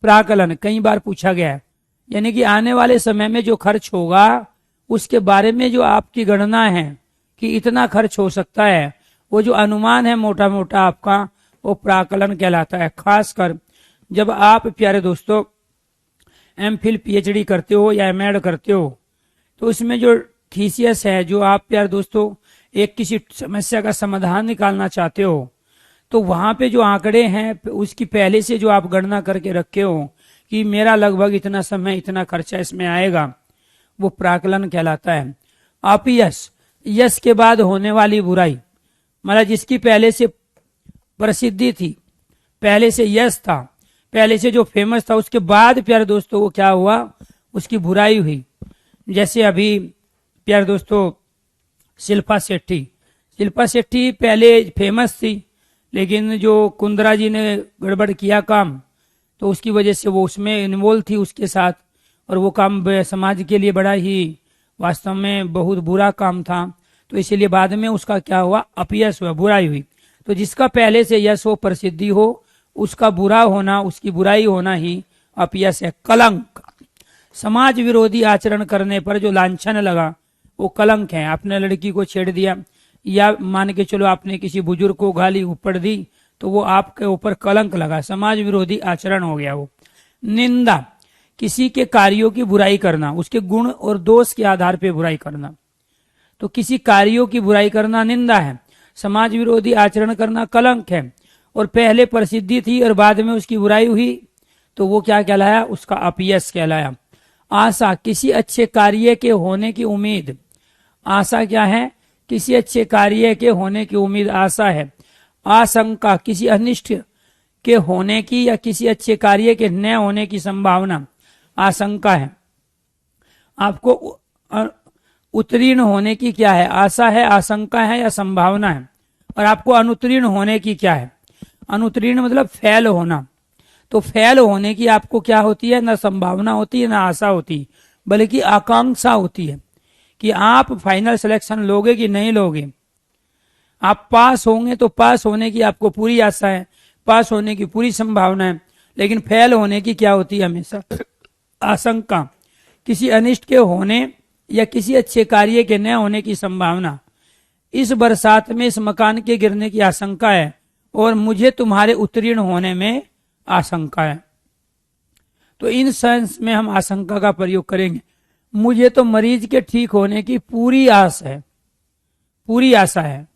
प्राकलन कई बार पूछा गया है, यानी कि आने वाले समय में जो खर्च होगा उसके बारे में जो आपकी गणना है कि इतना खर्च हो सकता है, वो जो अनुमान है मोटा मोटा आपका, वो प्राकलन कहलाता है। खासकर जब आप प्यारे दोस्तों एमफिल पीएचडी करते हो या एमएड करते हो, तो इसमें जो थीसियस है, जो आप प्यारे दोस्तों एक किसी समस्या का समाधान निकालना चाहते हो, तो वहां पे जो आंकड़े हैं उसकी पहले से जो आप गणना करके रखे हो कि मेरा लगभग इतना समय, इतना खर्चा इसमें आएगा, वो प्राकलन कहलाता है। अपयश, यश के बाद होने वाली बुराई, मतलब जिसकी पहले से प्रसिद्धि थी, पहले से यश था, पहले से जो फेमस था, उसके बाद प्यारे दोस्तों वो क्या हुआ? उसकी बुराई हुई। जैसे अभी प्यारे दोस्तों शिल्पा शेट्टी। शिल्पा शेट्टी पहले फेमस थी, लेकिन जो कुंद्रा जी ने गड़बड़ किया काम, तो उसकी वजह से वो उसमें इन्वॉल्व थी उसके साथ, और वो काम समाज के लिए बड़ा ही वास्तव में बहुत बुरा काम था। तो इसीलिए बाद में उसका क्या हुआ, अपयश हुआ, बुराई हुई। तो जिसका पहले से यश हो, प्रसिद्धि हो, उसका बुरा होना, उसकी बुराई होना ही अपयश है। कलंक, समाज विरोधी आचरण करने पर जो लांछन लगा वो कलंक है। आपने लड़की को छेड़ दिया, या मान के चलो आपने किसी बुजुर्ग को गाली ऊपर दी, तो वो आपके ऊपर कलंक लगा, समाज विरोधी आचरण हो गया वो। निंदा, किसी के कार्यों की बुराई करना, उसके गुण और दोष के आधार पर बुराई करना। तो किसी कार्यों की बुराई करना निंदा है, समाज विरोधी आचरण करना कलंक है। और पहले प्रसिद्धि थी और बाद में उसकी बुराई हुई, तो वो क्या कहलाया, उसका अपयश कहलाया। आशा, किसी अच्छे कार्य के होने की उम्मीद। आशा क्या है, किसी अच्छे कार्य के होने की उम्मीद आशा है। आशंका, किसी अनिष्ट के होने की या किसी अच्छे कार्य के न होने की संभावना आशंका है। आपको उत्तीर्ण होने की क्या है, आशा है, आशंका है या संभावना है। और आपको अनुत्तीर्ण होने की क्या है, अनुत्तीर्ण मतलब फेल होना। तो फेल होने की आपको क्या होती है, ना संभावना होती है ना आशा होती है, बल्कि आकांक्षा होती है कि आप फाइनल सिलेक्शन लोगे कि नहीं लोगे। आप पास होंगे तो पास होने की आपको पूरी आशा है, पास होने की पूरी संभावना है, लेकिन फेल होने की क्या होती है, हमेशा आशंका। किसी अनिष्ट के होने या किसी अच्छे कार्य के न होने की संभावना। इस बरसात में इस मकान के गिरने की आशंका है और मुझे तुम्हारे उत्तीर्ण होने में आशंका है। तो इन सेंस में हम आशंका का प्रयोग करेंगे। मुझे तो मरीज के ठीक होने की पूरी आस है, पूरी आशा है,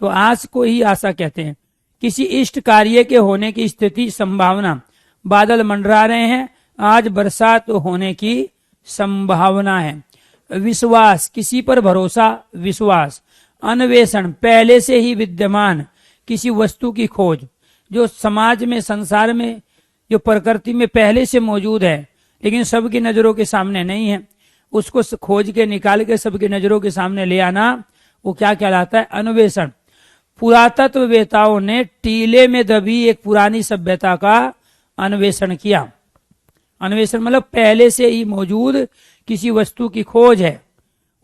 तो आस को ही आशा कहते हैं। किसी इष्ट कार्य के होने की स्थिति, संभावना। बादल मंडरा रहे हैं, आज बरसात होने की संभावना है। विश्वास, किसी पर भरोसा, विश्वास। अन्वेषण, पहले से ही विद्यमान किसी वस्तु की खोज, जो समाज में, संसार में, जो प्रकृति में पहले से मौजूद है लेकिन सबकी नजरों के सामने नहीं है, उसको खोज के निकाल के सबकी नजरों के सामने ले आना, वो क्या कहलाता है, अन्वेषण। पुरातत्ववेताओं ने टीले में दबी एक पुरानी सभ्यता का अन्वेषण किया। अन्वेषण मतलब पहले से ही मौजूद किसी वस्तु की खोज है।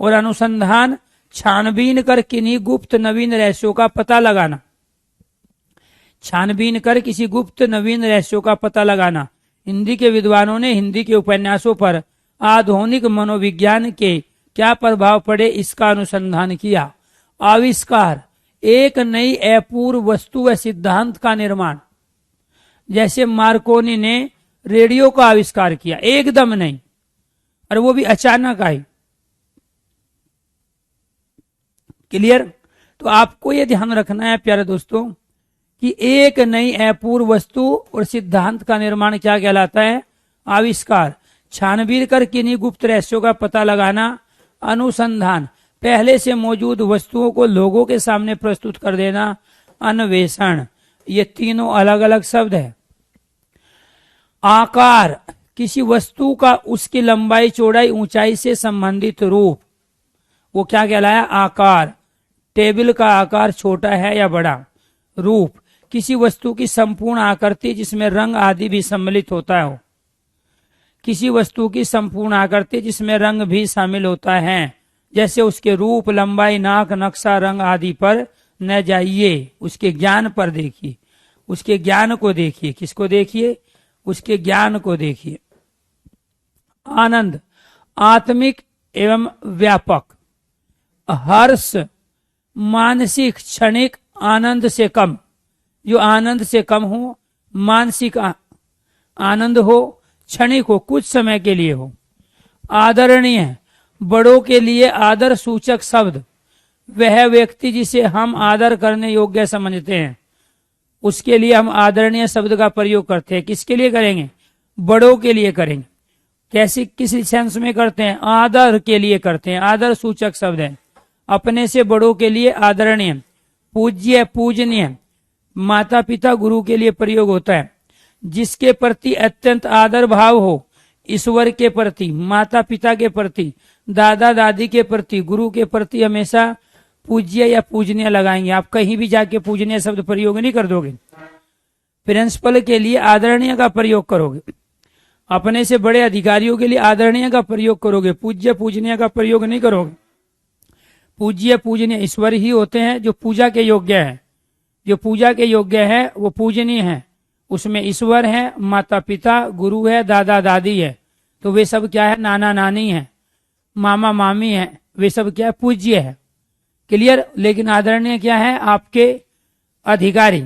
और अनुसंधान, छानबीन कर किन्हीं गुप्त नवीन रहस्यों का पता लगाना। छानबीन कर किसी गुप्त नवीन रहस्यों का पता लगाना। हिंदी के विद्वानों ने हिंदी के उपन्यासों पर आधुनिक मनोविज्ञान के क्या प्रभाव पड़े, इसका अनुसंधान किया। आविष्कार, एक नई अपूर्व वस्तु व सिद्धांत का निर्माण। जैसे मार्कोनी ने रेडियो का आविष्कार किया, एकदम नहीं, और वो भी अचानक आई। क्लियर। तो आपको ये ध्यान रखना है प्यारे दोस्तों कि एक नई अपूर्व वस्तु और सिद्धांत का निर्माण क्या कहलाता है, आविष्कार। छानबीन कर किन्हीं गुप्त रहस्यों का पता लगाना। अनुसंधान, पहले से मौजूद वस्तुओं को लोगों के सामने प्रस्तुत कर देना। अन्वेषण, ये तीनों अलग अलग शब्द है। आकार, किसी वस्तु का उसकी लंबाई, चौड़ाई, ऊंचाई से संबंधित रूप, वो क्या कहलाया, आकार। टेबल का आकार छोटा है या बड़ा। रूप, किसी वस्तु की संपूर्ण आकृति जिसमें रंग आदि भी सम्मिलित होता हो। किसी वस्तु की संपूर्ण आकृति जिसमें रंग भी शामिल होता है, जैसे उसके रूप, लंबाई, नाक, नक्शा, रंग आदि पर न जाइए, उसके ज्ञान पर देखिए। उसके ज्ञान को देखिए। किसको देखिए, उसके ज्ञान को देखिए। आनंद, आत्मिक एवं व्यापक। हर्ष, मानसिक क्षणिक आनंद से कम, जो आनंद से कम हो। मानसिक आनंद हो, क्षणिक हो, कुछ समय के लिए हो। आदरणीय, बड़ों के लिए आदर सूचक शब्द। वह व्यक्ति जिसे हम आदर करने योग्य समझते हैं, उसके लिए हम आदरणीय शब्द का प्रयोग करते हैं। किसके लिए करेंगे, बड़ों के लिए करेंगे। कैसे, किस सेंस में करते हैं, आदर के लिए करते हैं। आदर सूचक शब्द है, अपने से बड़ों के लिए आदरणीय। पूज्य, पूजनीय, माता पिता, गुरु के लिए प्रयोग होता है। जिसके प्रति अत्यंत आदर भाव हो, ईश्वर के प्रति, माता पिता के प्रति, दादा दादी के प्रति, गुरु के प्रति हमेशा पूज्य या पूजनीय लगाएंगे। आप कहीं भी जाके पूजनीय शब्द प्रयोग नहीं कर दोगे। प्रिंसिपल के लिए आदरणीय का प्रयोग करोगे, अपने से बड़े अधिकारियों के लिए आदरणीय का प्रयोग करोगे, पूज्य पूजनीय का प्रयोग नहीं करोगे। पूज्य पूजनीय ईश्वर ही होते हैं जो पूजा के योग्य है। जो पूजा के योग्य है वो पूजनीय है। उसमें ईश्वर है, माता पिता, गुरु है, दादा दादी है, तो वे सब क्या है, नाना नानी है, मामा मामी है, वे सब क्या है, पूज्य है। क्लियर। लेकिन आदरणीय क्या है, आपके अधिकारी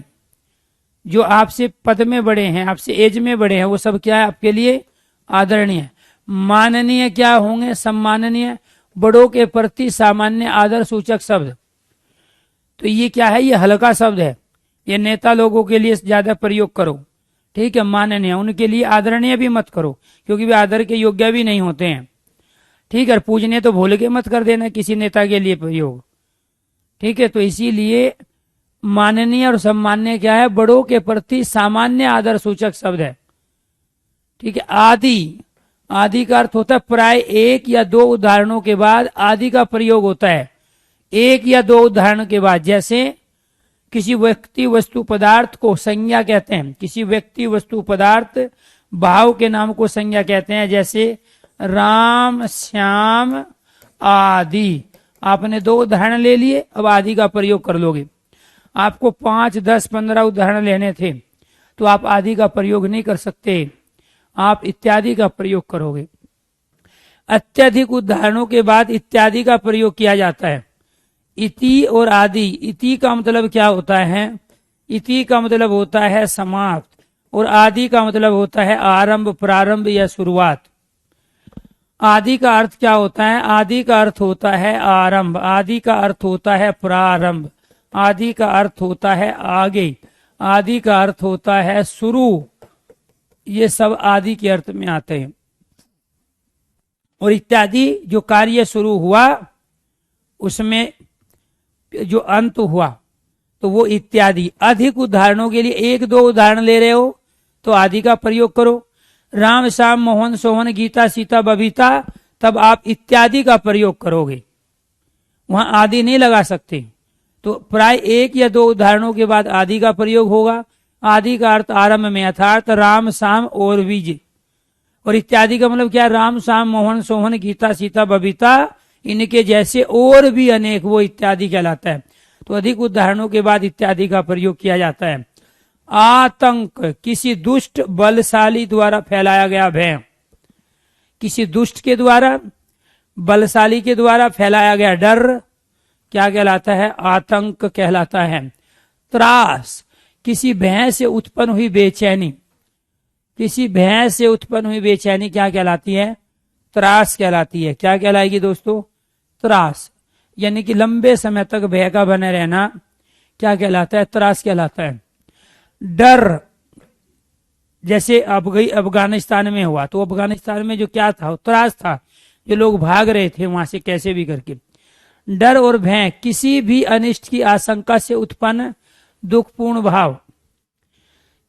जो आपसे पद में बड़े हैं, आपसे एज में बड़े हैं, वो सब क्या है, आपके लिए आदरणीय। माननीय क्या होंगे, सम्माननीय, बड़ों के प्रति सामान्य आदर सूचक शब्द। तो ये क्या है, ये हल्का शब्द है, ये नेता लोगों के लिए ज्यादा प्रयोग करो, ठीक है। माननीय, उनके लिए आदरणीय भी मत करो, क्योंकि वे आदर के योग्य भी नहीं होते हैं, ठीक है। पूजनीय तो भूल के मत कर देना किसी नेता के लिए प्रयोग, ठीक है। तो इसीलिए माननीय और सम्मान्य क्या है, बड़ों के प्रति सामान्य आदर सूचक शब्द है, ठीक है। आदि, आदि का अर्थ होता है प्राय एक या दो उदाहरणों के बाद आदि का प्रयोग होता है। एक या दो उदाहरण के बाद, जैसे किसी व्यक्ति वस्तु पदार्थ को संज्ञा कहते हैं, किसी व्यक्ति वस्तु पदार्थ भाव के नाम को संज्ञा कहते हैं, जैसे राम श्याम आदि। आपने दो उदाहरण ले लिए, अब आदि का प्रयोग कर लोगे। आपको 5, 10, 15 उदाहरण लेने थे तो आप आदि का प्रयोग नहीं कर सकते, आप इत्यादि का प्रयोग करोगे। अत्यधिक उदाहरणों के बाद इत्यादि का प्रयोग किया जाता है। इति और आदि, इति का मतलब क्या होता है, इति का मतलब होता है समाप्त, और आदि का मतलब होता है आरंभ, प्रारंभ या शुरुआत। आदि का अर्थ क्या होता है, आदि का अर्थ होता है आरंभ, आदि का अर्थ होता है प्रारंभ, आदि का अर्थ होता है आगे, आदि का अर्थ होता है शुरू। ये सब आदि के अर्थ में आते हैं। और इत्यादि जो कार्य शुरू हुआ उसमें जो अंत हुआ तो वो इत्यादि। अधिक उदाहरणों के लिए एक दो उदाहरण ले रहे हो तो आदि का प्रयोग करो। राम श्याम मोहन सोहन गीता सीता बबीता, तब आप इत्यादि का प्रयोग करोगे, वहां आदि नहीं लगा सकते। तो प्राय एक या दो उदाहरणों के बाद आदि का प्रयोग होगा। आदि का अर्थ आरंभ में, अर्थात राम श्याम और विजय। और इत्यादि का मतलब क्या, राम श्याम मोहन सोहन गीता सीता बबीता, इनके जैसे और भी अनेक, वो इत्यादि कहलाता है। तो अधिक उदाहरणों के बाद इत्यादि का प्रयोग किया जाता है। आतंक, किसी दुष्ट बलशाली द्वारा फैलाया गया भय, किसी दुष्ट के द्वारा, बलशाली के द्वारा फैलाया गया डर क्या कहलाता है, आतंक कहलाता है। त्रास, किसी भय से उत्पन्न हुई बेचैनी, किसी भय से उत्पन्न हुई बेचैनी क्या कहलाती है, त्रास कहलाती है। क्या कहलाएगी दोस्तों, त्रास। यानी कि लंबे समय तक भय का बने रहना क्या कहलाता है, त्रास कहलाता है। डर, जैसे अफगानिस्तान में हुआ, तो अफगानिस्तान में जो क्या था, त्रास था, जो लोग भाग रहे थे वहां से कैसे भी करके। डर और भय, किसी भी अनिष्ट की आशंका से उत्पन्न दुखपूर्ण भाव,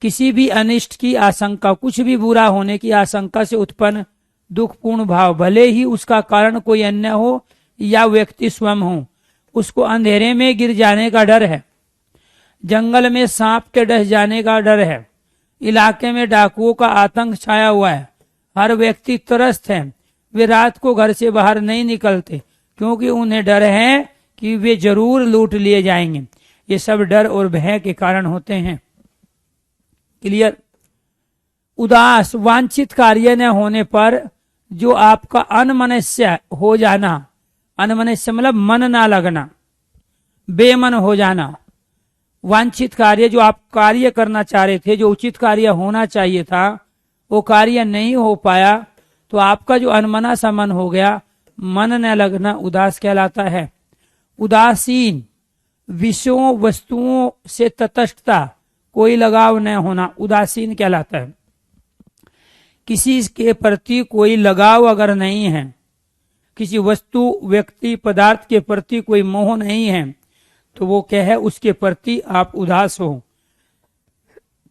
किसी भी अनिष्ट की आशंका, कुछ भी बुरा होने की आशंका से उत्पन्न दुखपूर्ण भाव, भले ही उसका कारण कोई अन्य हो या व्यक्ति स्वयं हो। उसको अंधेरे में गिर जाने का डर है, जंगल में सांप के डस जाने का डर है, इलाके में डाकुओं का आतंक छाया हुआ है, हर व्यक्ति त्रस्त है, वे रात को घर से बाहर नहीं निकलते क्योंकि उन्हें डर है कि वे जरूर लूट लिए जाएंगे। ये सब डर और भय के कारण होते हैं। क्लियर। उदास, वांछित कार्य न होने पर जो आपका अनमनस्य हो जाना, अनमनस्य मतलब मन ना लगना, बेमन हो जाना। वांछित कार्य, जो आप कार्य करना चाह रहे थे, जो उचित कार्य होना चाहिए था, वो कार्य नहीं हो पाया, तो आपका जो अनमना सा मन हो गया, मन न लगना उदास कहलाता है। उदासीन, विषयों वस्तुओं से तटस्थता, कोई लगाव न होना उदासीन कहलाता है। किसी के प्रति कोई लगाव अगर नहीं है, किसी वस्तु व्यक्ति पदार्थ के प्रति कोई मोह नहीं है, तो वो क्या है, उसके प्रति आप उदास हो।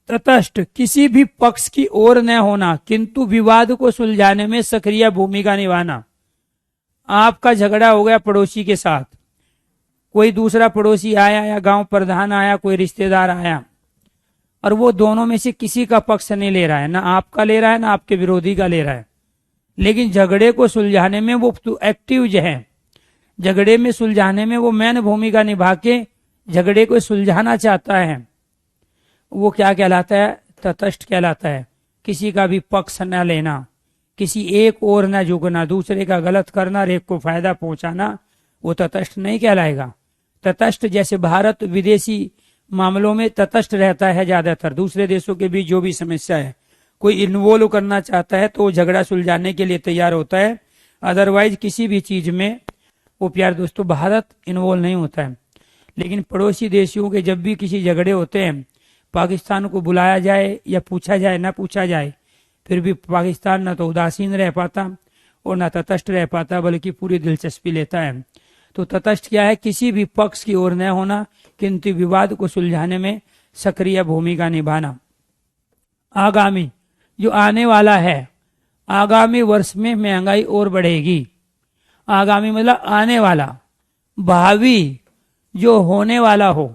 तटस्थ, किसी भी पक्ष की ओर न होना किंतु विवाद को सुलझाने में सक्रिय भूमिका निभाना। आपका झगड़ा हो गया पड़ोसी के साथ, कोई दूसरा पड़ोसी आया या गांव प्रधान आया, कोई रिश्तेदार आया, और वो दोनों में से किसी का पक्ष नहीं ले रहा है, ना आपका ले रहा है ना आपके विरोधी का ले रहा है, लेकिन झगड़े को सुलझाने में वो एक्टिव जो है, झगड़े में सुलझाने में वो मैन भूमिका निभा के झगड़े को सुलझाना चाहता है, वो क्या कहलाता है? तटस्थ कहलाता है। किसी का भी पक्ष न लेना, किसी एक ओर न झुकना, दूसरे का गलत करना और एक को फायदा पहुंचाना, वो तटस्थ नहीं कहलाएगा। तटस्थ जैसे भारत विदेशी मामलों में तटस्थ रहता है ज्यादातर, दूसरे देशों के बीच जो भी समस्या है कोई इन्वॉल्व करना चाहता है तो झगड़ा सुलझाने के लिए तैयार होता है, अदरवाइज किसी भी चीज में वो प्यार दोस्तों भारत इन्वॉल्व नहीं होता है। लेकिन पड़ोसी देशों के जब भी किसी झगड़े होते हैं, पाकिस्तान को बुलाया जाए या पूछा जाए ना पूछा जाए, फिर भी पाकिस्तान न तो उदासीन रह पाता और न तटस्थ रह पाता, बल्कि पूरी दिलचस्पी लेता है। तो तटस्थ क्या है? किसी भी पक्ष की ओर न होना, किंतु विवाद को सुलझाने में सक्रिय भूमिका निभाना। आगामी, जो आने वाला है, आगामी वर्ष में महंगाई और बढ़ेगी। आगामी मतलब आने वाला, भावी जो होने वाला हो,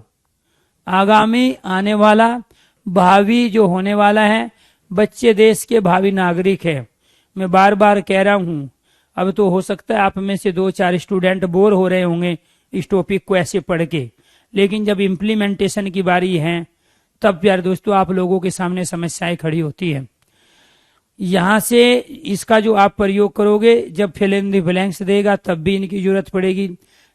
आगामी आने वाला, भावी जो होने वाला है। बच्चे देश के भावी नागरिक है। मैं बार बार कह रहा हूं, अब तो हो सकता है आप में से 2-4 स्टूडेंट बोर हो रहे होंगे इस टॉपिक को ऐसे पढ़ के, लेकिन जब इम्प्लीमेंटेशन की बारी है तब प्यारे दोस्तों आप लोगों के सामने समस्याएं खड़ी होती है। यहां से इसका जो आप प्रयोग करोगे, जब फिल इन द ब्लैंक्स देगा तब भी इनकी जरूरत पड़ेगी,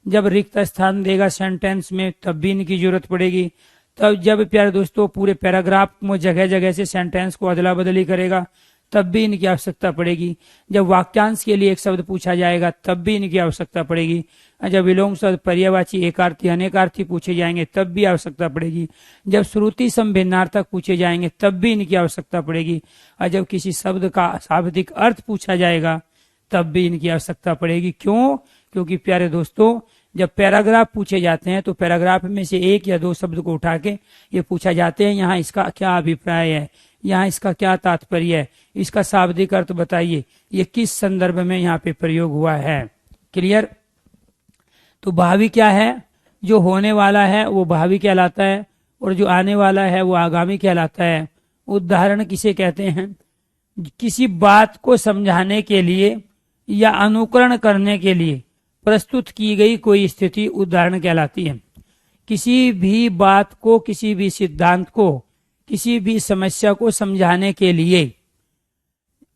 जब रिक्त स्थान देगा सेंटेंस में तब भी इनकी जरूरत पड़ेगी, तब जब प्यारे दोस्तों पूरे पैराग्राफ में जगह जगह से सेंटेंस को अदला बदली करेगा तब भी इनकी आवश्यकता पड़ेगी, जब वाक्यांश के लिए एक शब्द पूछा जाएगा तब भी इनकी आवश्यकता पड़ेगी, जब विलोम शब्द पर्यायवाची एकार्थी अनेकार्थी पूछे जाएंगे तब भी आवश्यकता पड़ेगी, जब श्रुति सम भिन्नार्थक पूछे जाएंगे तब भी इनकी आवश्यकता पड़ेगी, और जब किसी शब्द का शाब्दिक अर्थ पूछा जाएगा तब भी इनकी आवश्यकता पड़ेगी। क्यों? क्योंकि प्यारे दोस्तों जब पैराग्राफ पूछे जाते हैं तो पैराग्राफ में से 1 या 2 शब्द को उठा के ये पूछा जाते हैं, यहाँ इसका क्या अभिप्राय है, यहाँ इसका क्या तात्पर्य है, इसका शाब्दिक अर्थ बताइए, ये किस संदर्भ में यहाँ पे प्रयोग हुआ है। क्लियर? तो भावी क्या है? जो होने वाला है वो भावी कहलाता है, और जो आने वाला है वो आगामी कहलाता है। उदाहरण किसे कहते हैं? किसी बात को समझाने के लिए या अनुकरण करने के लिए प्रस्तुत की गई कोई स्थिति उदाहरण कहलाती है। किसी भी बात को, किसी भी सिद्धांत को, किसी भी समस्या को समझाने के लिए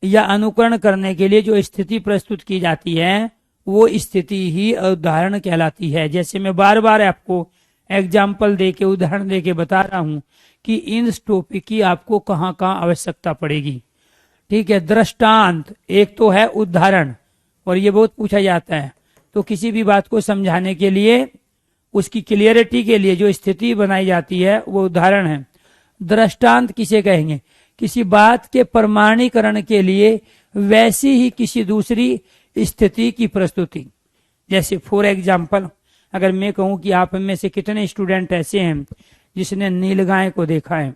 या अनुकरण करने के लिए जो स्थिति प्रस्तुत की जाती है वो स्थिति ही उदाहरण कहलाती है। जैसे मैं बार बार आपको एग्जाम्पल देके, उदाहरण देके बता रहा हूं कि इन टॉपिक की आपको कहाँ कहाँ आवश्यकता पड़ेगी। ठीक है? दृष्टांत एक तो है उदाहरण, और ये बहुत पूछा जाता है, तो किसी भी बात को समझाने के लिए, उसकी क्लियरिटी के लिए जो स्थिति बनाई जाती है वो उदाहरण है। दृष्टांत किसे कहेंगे? किसी बात के प्रमाणीकरण के लिए वैसी ही किसी दूसरी स्थिति की प्रस्तुति। जैसे फॉर एग्जाम्पल, अगर मैं कहूं कि आप में से कितने स्टूडेंट ऐसे हैं जिसने नीलगाय को देखा है।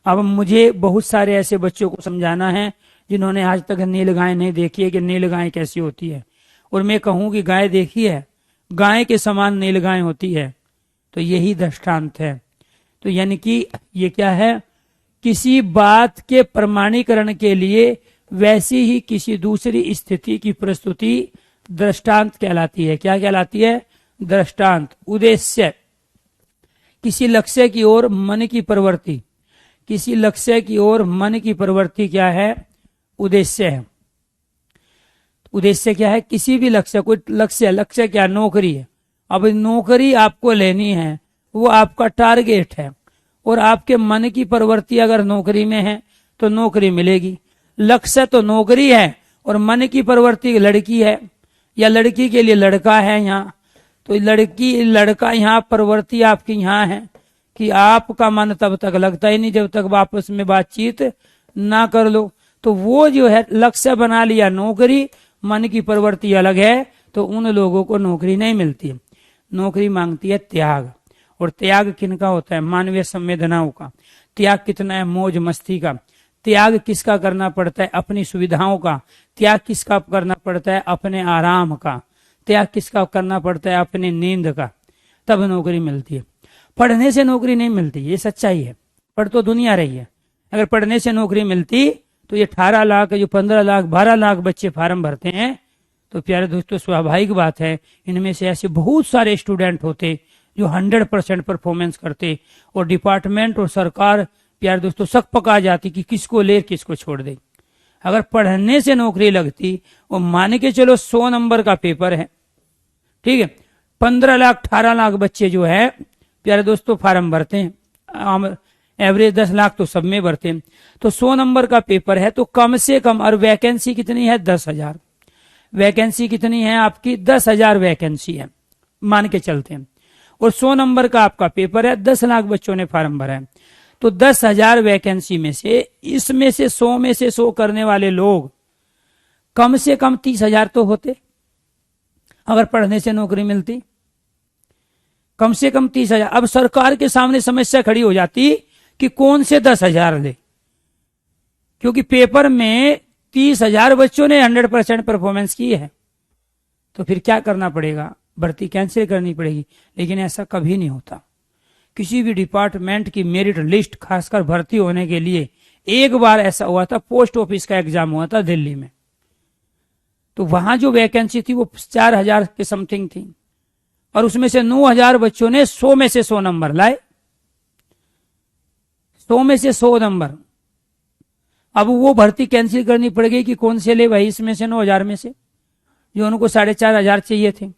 अब मुझे बहुत सारे ऐसे बच्चों को समझाना है जिन्होंने आज तक नीलगाय नहीं देखी है कि नीलगाय कैसी होती है, और मैं कहूं कि गाय देखी है, गाय के समान नीलगाय होती है, तो यही दृष्टांत है। तो यानी कि ये क्या है? किसी बात के प्रमाणीकरण के लिए वैसी ही किसी दूसरी स्थिति की प्रस्तुति दृष्टांत कहलाती है। क्या कहलाती है? दृष्टांत। उद्देश्य, किसी लक्ष्य की ओर मन की प्रवृत्ति, किसी लक्ष्य की ओर मन की प्रवृत्ति क्या है? उद्देश्य है। उद्देश्य क्या है? किसी भी लक्ष्य, कोई लक्ष्य, लक्ष्य क्या? नौकरी है। अब नौकरी आपको लेनी है, वो आपका टारगेट है, और आपके मन की प्रवृत्ति अगर नौकरी में है तो नौकरी मिलेगी। लक्ष्य तो नौकरी है और मन की प्रवृत्ति लड़की है, या लड़की के लिए लड़का है यहाँ, तो लड़की लड़का यहाँ प्रवृत्ति आपकी यहाँ है कि आपका मन तब तक लगता ही नहीं जब तक आपस में बातचीत ना कर लो। तो वो जो है लक्ष्य बना लिया नौकरी, मन की प्रवृत्ति अलग है, तो उन लोगों को नौकरी नहीं मिलती। नौकरी मांगती है त्याग, और त्याग किनका होता है? मानवीय संवेदनाओं का। त्याग कितना है? मौज मस्ती का। त्याग किसका करना पड़ता है? अपनी सुविधाओं का। त्याग किसका करना पड़ता है? अपने आराम का। त्याग किसका करना पड़ता है? अपनी नींद का। तब नौकरी मिलती है। पढ़ने से नौकरी नहीं मिलती, ये सच्चाई है। पढ़ तो दुनिया रही है, अगर पढ़ने से नौकरी मिलती तो ये 18 लाख, जो 15 लाख 12 लाख बच्चे फार्म भरते हैं, तो प्यारे दोस्तों स्वाभाविक बात है इनमें से ऐसे बहुत सारे स्टूडेंट होते जो 100% परफॉर्मेंस करते, और डिपार्टमेंट और सरकार प्यारे दोस्तों सक पका जाती कि किसको ले किसको छोड़ दे। अगर पढ़ने से नौकरी लगती, और मान के चलो 100 नंबर का पेपर है, ठीक है, 15 लाख 18 लाख बच्चे जो है प्यारे दोस्तों फार्म भरते हैं, एवरेज 10 लाख तो सब में भरते हैं, तो 100 नंबर का पेपर है, तो कम से कम, और वैकेंसी कितनी है 10,000, वैकेंसी कितनी है आपकी 10,000 वैकेंसी है मान के चलते हैं, और 100 नंबर का आपका पेपर है, 10 लाख बच्चों ने फार्म भरा है, तो 10,000 वैकेंसी में से, इसमें से 100 में से 100 करने वाले लोग कम से कम 30,000 तो होते अगर पढ़ने से नौकरी मिलती, कम से कम 30,000। अब सरकार के सामने समस्या खड़ी हो जाती कि कौन से 10,000 ले, क्योंकि पेपर में 30,000 बच्चों ने 100% परफॉर्मेंस की है, तो फिर क्या करना पड़ेगा, भर्ती कैंसिल करनी पड़ेगी। लेकिन ऐसा कभी नहीं होता। किसी भी डिपार्टमेंट की मेरिट लिस्ट खासकर भर्ती होने के लिए, एक बार ऐसा हुआ था, पोस्ट ऑफिस का एग्जाम हुआ था दिल्ली में, तो वहां जो वैकेंसी थी वो 4,000 के समथिंग थी, और उसमें से 9,000 बच्चों ने 100 में से 100 नंबर लाए, 100 में से 100 नंबर। अब वो भर्ती कैंसिल करनी पड़ेगी कि कौन से ले भाई, इसमें से 9,000 में से, जो उनको 4,500 चाहिए थे,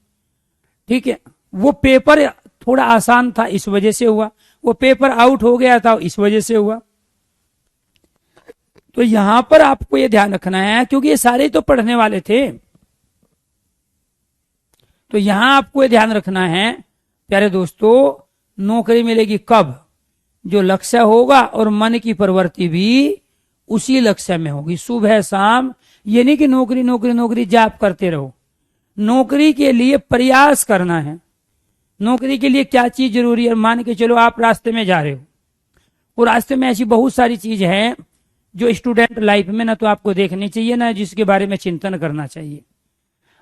ठीक है। वो पेपर थोड़ा आसान था इस वजह से हुआ, वो पेपर आउट हो गया था इस वजह से हुआ। तो यहां पर आपको ये ध्यान रखना है, क्योंकि ये सारे तो पढ़ने वाले थे, तो यहां आपको ये ध्यान रखना है प्यारे दोस्तों, नौकरी मिलेगी कब, जो लक्ष्य होगा, और मन की प्रवृत्ति भी उसी लक्ष्य में होगी। सुबह शाम, ये नहीं कि नौकरी नौकरी नौकरी जाप करते रहो, नौकरी के लिए प्रयास करना है। नौकरी के लिए क्या चीज जरूरी है, मान के चलो आप रास्ते में जा रहे हो, और रास्ते में ऐसी बहुत सारी चीज है जो स्टूडेंट लाइफ में ना तो आपको देखनी चाहिए, ना जिसके बारे में चिंतन करना चाहिए।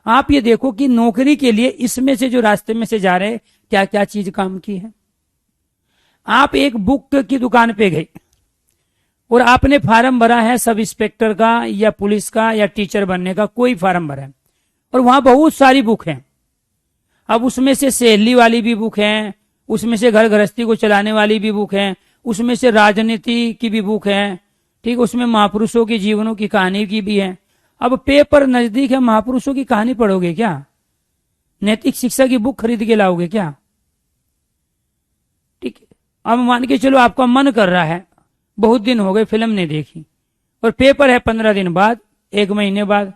आप ये देखो कि नौकरी के लिए इसमें से जो रास्ते में से जा रहे हैं, क्या क्या चीज काम की है। आप एक बुक की दुकान पे गए और आपने फार्म भरा है सब इंस्पेक्टर का या पुलिस का या टीचर बनने का, कोई फार्म भरा है, और वहां बहुत सारी बुक है। अब उसमें से सहेली वाली भी बुक है, उसमें से घर गृहस्थी को चलाने वाली भी बुक है, उसमें से राजनीति की भी बुक है, ठीक, उसमें महापुरुषों के जीवनों की कहानी की भी है। अब पेपर नजदीक है, महापुरुषों की कहानी पढ़ोगे क्या, नैतिक शिक्षा की बुक खरीद के लाओगे क्या, ठीक। अब मान के चलो आपका मन कर रहा है, बहुत दिन हो गए फिल्म नहीं देखी, और पेपर है 15 दिन बाद, 1 महीने बाद,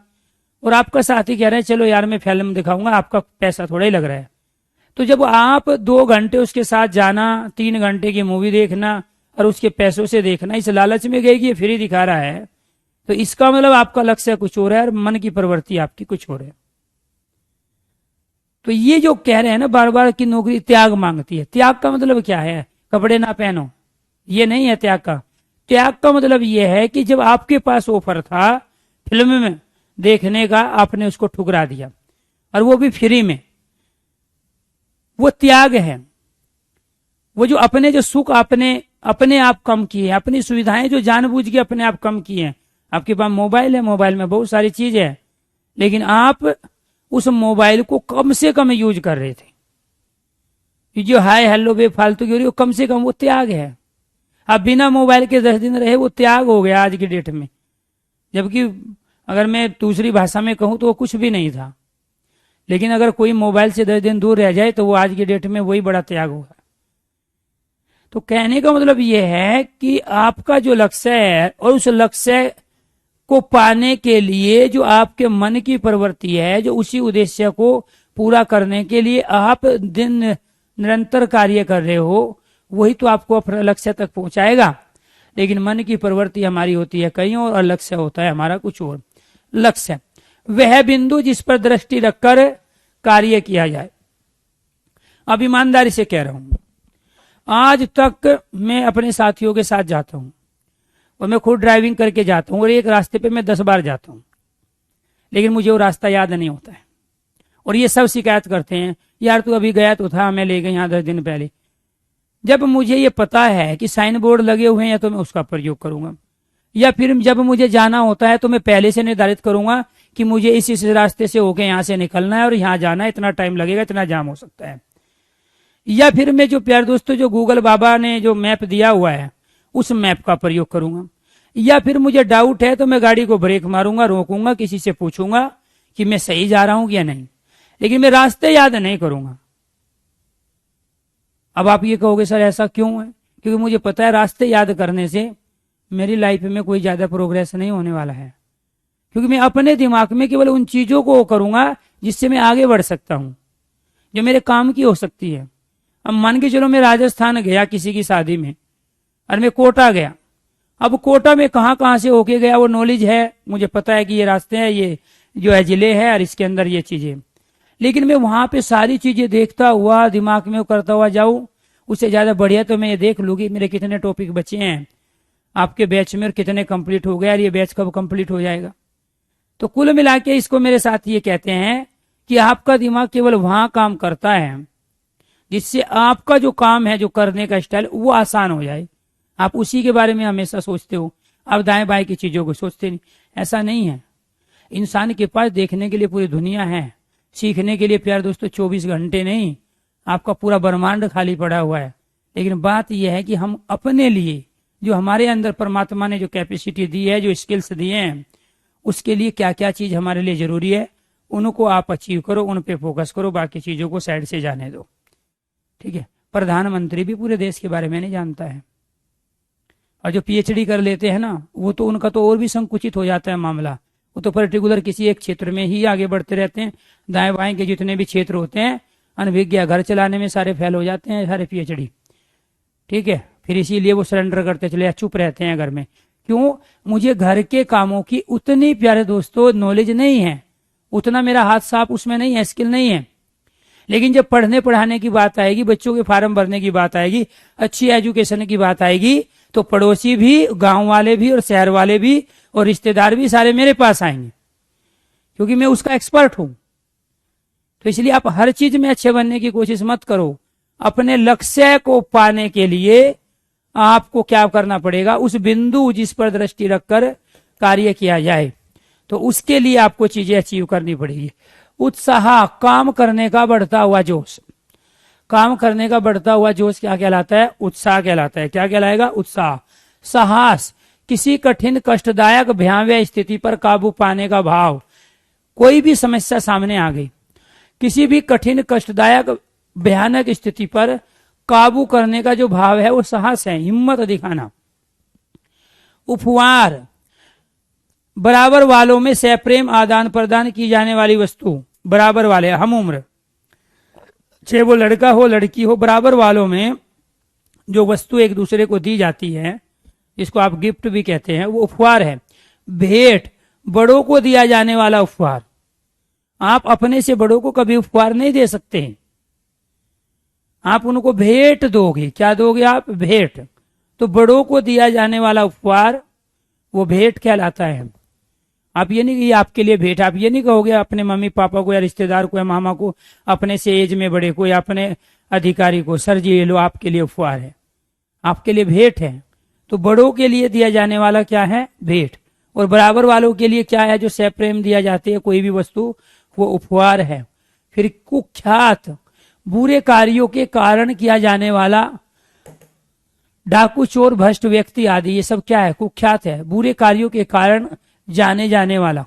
और आपका साथी कह रहे हैं चलो यार मैं फिल्म दिखाऊंगा, आपका पैसा थोड़ा ही लग रहा है, तो जब आप 2 घंटे उसके साथ जाना, 3 घंटे की मूवी देखना और उसके पैसों से देखना, इस लालच में गए कि ये फ्री दिखा रहा है, तो इसका मतलब आपका लक्ष्य कुछ और है और मन की प्रवृत्ति आपकी कुछ और है। तो ये जो कह रहे हैं ना बार बार कि नौकरी त्याग मांगती है, त्याग का मतलब क्या है, कपड़े ना पहनो, ये नहीं है त्याग का। त्याग का मतलब ये है कि जब आपके पास ऑफर था फिल्म में देखने का, आपने उसको ठुकरा दिया, और वो भी फ्री में, वो त्याग है। वो जो अपने जो सुख अपने आप कम किए, अपनी सुविधाएं जो जानबूझ के अपने आप कम किए हैं। आपके पास मोबाइल है, मोबाइल में बहुत सारी चीज है, लेकिन आप उस मोबाइल को कम से कम यूज कर रहे थे। जो हाय हेलो बेफालतू की हो रही है, कम से कम वो त्याग है। आप बिना मोबाइल के 10 दिन रहे, वो त्याग हो गया आज की डेट में। जबकि अगर मैं दूसरी भाषा में कहूं तो वो कुछ भी नहीं था, लेकिन अगर कोई मोबाइल से 10 दिन दूर रह जाए तो वो आज की डेट में वही बड़ा त्याग होगा। तो कहने का मतलब यह है कि आपका जो लक्ष्य है, और उस लक्ष्य को पाने के लिए जो आपके मन की प्रवृत्ति है, जो उसी उद्देश्य को पूरा करने के लिए आप दिन निरंतर कार्य कर रहे हो, वही तो आपको अपने लक्ष्य तक पहुंचाएगा। लेकिन मन की प्रवृत्ति हमारी होती है कहीं और लक्ष्य होता है हमारा कुछ और। लक्ष्य वह बिंदु जिस पर दृष्टि रखकर कार्य किया जाए। अब ईमानदारी से कह रहा हूं, आज तक मैं अपने साथियों के साथ जाता हूं, और मैं खुद ड्राइविंग करके जाता हूं, और एक रास्ते पे मैं 10 बार जाता हूं, लेकिन मुझे वो रास्ता याद नहीं होता है। और ये सब शिकायत करते हैं यार तू अभी गया तो था, मैं ले गई यहाँ 10 दिन पहले। जब मुझे ये पता है कि साइन बोर्ड लगे हुए हैं तो मैं उसका प्रयोग करूंगा, या फिर जब मुझे जाना होता है तो मैं पहले से निर्धारित करूंगा कि मुझे इस रास्ते से होके यहाँ से निकलना है और यहाँ जाना है, इतना टाइम लगेगा, इतना जाम हो सकता है। या फिर मैं जो प्यारे दोस्तों जो गूगल बाबा ने जो मैप दिया हुआ है उस मैप का प्रयोग करूंगा। या फिर मुझे डाउट है तो मैं गाड़ी को ब्रेक मारूंगा, रोकूंगा, किसी से पूछूंगा कि मैं सही जा रहा हूं या नहीं, लेकिन मैं रास्ते याद नहीं करूंगा। अब आप ये कहोगे सर ऐसा क्यों है? क्योंकि मुझे पता है रास्ते याद करने से मेरी लाइफ में कोई ज्यादा प्रोग्रेस नहीं होने वाला है, क्योंकि मैं अपने दिमाग में केवल उन चीजों को करूंगा जिससे मैं आगे बढ़ सकता हूं, जो मेरे काम की हो सकती है। अब मान के चलो मैं राजस्थान गया किसी की शादी में और मैं कोटा गया। अब कोटा में कहां से होके गया वो नॉलेज है, मुझे पता है कि ये रास्ते हैं, ये जो है जिले है और इसके अंदर ये चीजें, लेकिन मैं वहां पे सारी चीजें देखता हुआ दिमाग में करता हुआ जाऊं, उससे ज्यादा बढ़िया तो मैं ये देख लूंगी मेरे कितने टॉपिक बचे हैं आपके बैच में और कितने कंप्लीट हो गए और ये बैच कब कंप्लीट हो जाएगा। तो कुल मिला के इसको मेरे साथ ये कहते हैं कि आपका दिमाग केवल वहां काम करता है जिससे आपका जो काम है, जो करने का स्टाइल, वो आसान हो जाए। आप उसी के बारे में हमेशा सोचते हो, आप दाएं बाएं की चीजों को सोचते नहीं। ऐसा नहीं है। इंसान के पास देखने के लिए पूरी दुनिया है, सीखने के लिए प्यारे दोस्तों 24 घंटे नहीं, आपका पूरा ब्रह्मांड खाली पड़ा हुआ है। लेकिन बात यह है कि हम अपने लिए जो हमारे अंदर परमात्मा ने जो कैपेसिटी दी है, जो स्किल्स दिए हैं, उसके लिए क्या क्या चीज हमारे लिए जरूरी है, उनको आप अचीव करो, उन पे फोकस करो, बाकी चीजों को साइड से जाने दो। ठीक है। प्रधानमंत्री भी पूरे देश के बारे में नहीं जानता है, और जो पीएचडी कर लेते हैं ना, वो तो उनका तो और भी संकुचित हो जाता है मामला। वो तो पर्टिकुलर किसी एक क्षेत्र में ही आगे बढ़ते रहते हैं। दाएं बाएं के जितने भी क्षेत्र होते हैं, अनभिज्ञ घर चलाने में सारे फेल हो जाते हैं सारे पीएचडी। ठीक है। फिर इसीलिए वो सरेंडर करते चले, चुप रहते हैं घर में। क्यों? मुझे घर के कामों की उतनी प्यारे दोस्तों नॉलेज नहीं है, उतना मेरा हाथ साफ उसमें नहीं है, स्किल नहीं है। लेकिन जब पढ़ने पढ़ाने की बात आएगी, बच्चों के फार्म भरने की बात आएगी, अच्छी एजुकेशन की बात आएगी, तो पड़ोसी भी, गांव वाले भी और शहर वाले भी और रिश्तेदार भी सारे मेरे पास आएंगे, क्योंकि मैं उसका एक्सपर्ट हूं। तो इसलिए आप हर चीज में अच्छे बनने की कोशिश मत करो। अपने लक्ष्य को पाने के लिए आपको क्या करना पड़ेगा, उस बिंदु जिस पर दृष्टि रखकर कार्य किया जाए, तो उसके लिए आपको चीजें अचीव करनी पड़ेगी। उत्साह, काम करने का बढ़ता हुआ जोश। काम करने का बढ़ता हुआ जोश क्या कहलाता है? उत्साह कहलाता है। क्या कहलाएगा? उत्साह। साहस, किसी कठिन कष्टदायक भयावह स्थिति पर काबू पाने का भाव। कोई भी समस्या सामने आ गई, किसी भी कठिन कष्टदायक भयानक स्थिति पर काबू करने का जो भाव है वो साहस है, हिम्मत दिखाना। उपहार, बराबर वालों में सप्रेम आदान प्रदान की जाने वाली वस्तु। बराबर वाले, हम उम्र, चाहे वो लड़का हो लड़की हो, बराबर वालों में जो वस्तु एक दूसरे को दी जाती है, जिसको आप गिफ्ट भी कहते हैं, वो उपहार है। भेंट, बड़ों को दिया जाने वाला उपहार। आप अपने से बड़ों को कभी उपहार नहीं दे सकते हैं, आप उनको भेंट दोगे। क्या दोगे आप? भेंट। तो बड़ों को दिया जाने वाला उपहार वो भेंट कहलाता है। आप ये नहीं कि आपके लिए भेंट, आप ये नहीं कहोगे अपने मम्मी पापा को या रिश्तेदार को या मामा को, अपने से एज में बड़े को या अपने अधिकारी को, सर जी ये लो आपके लिए उपहार है, आपके लिए भेंट है। तो बड़ों के लिए दिया जाने वाला क्या है? भेंट। और बराबर वालों के लिए क्या है? जो सप्रेम दिया जाती है कोई भी वस्तु, वो उपहार है। फिर कुख्यात, बुरे कार्यों के कारण किया जाने वाला, डाकू चोर भ्रष्ट व्यक्ति आदि, ये सब क्या है? कुख्यात है। बुरे कार्यों के कारण जाने जाने वाला,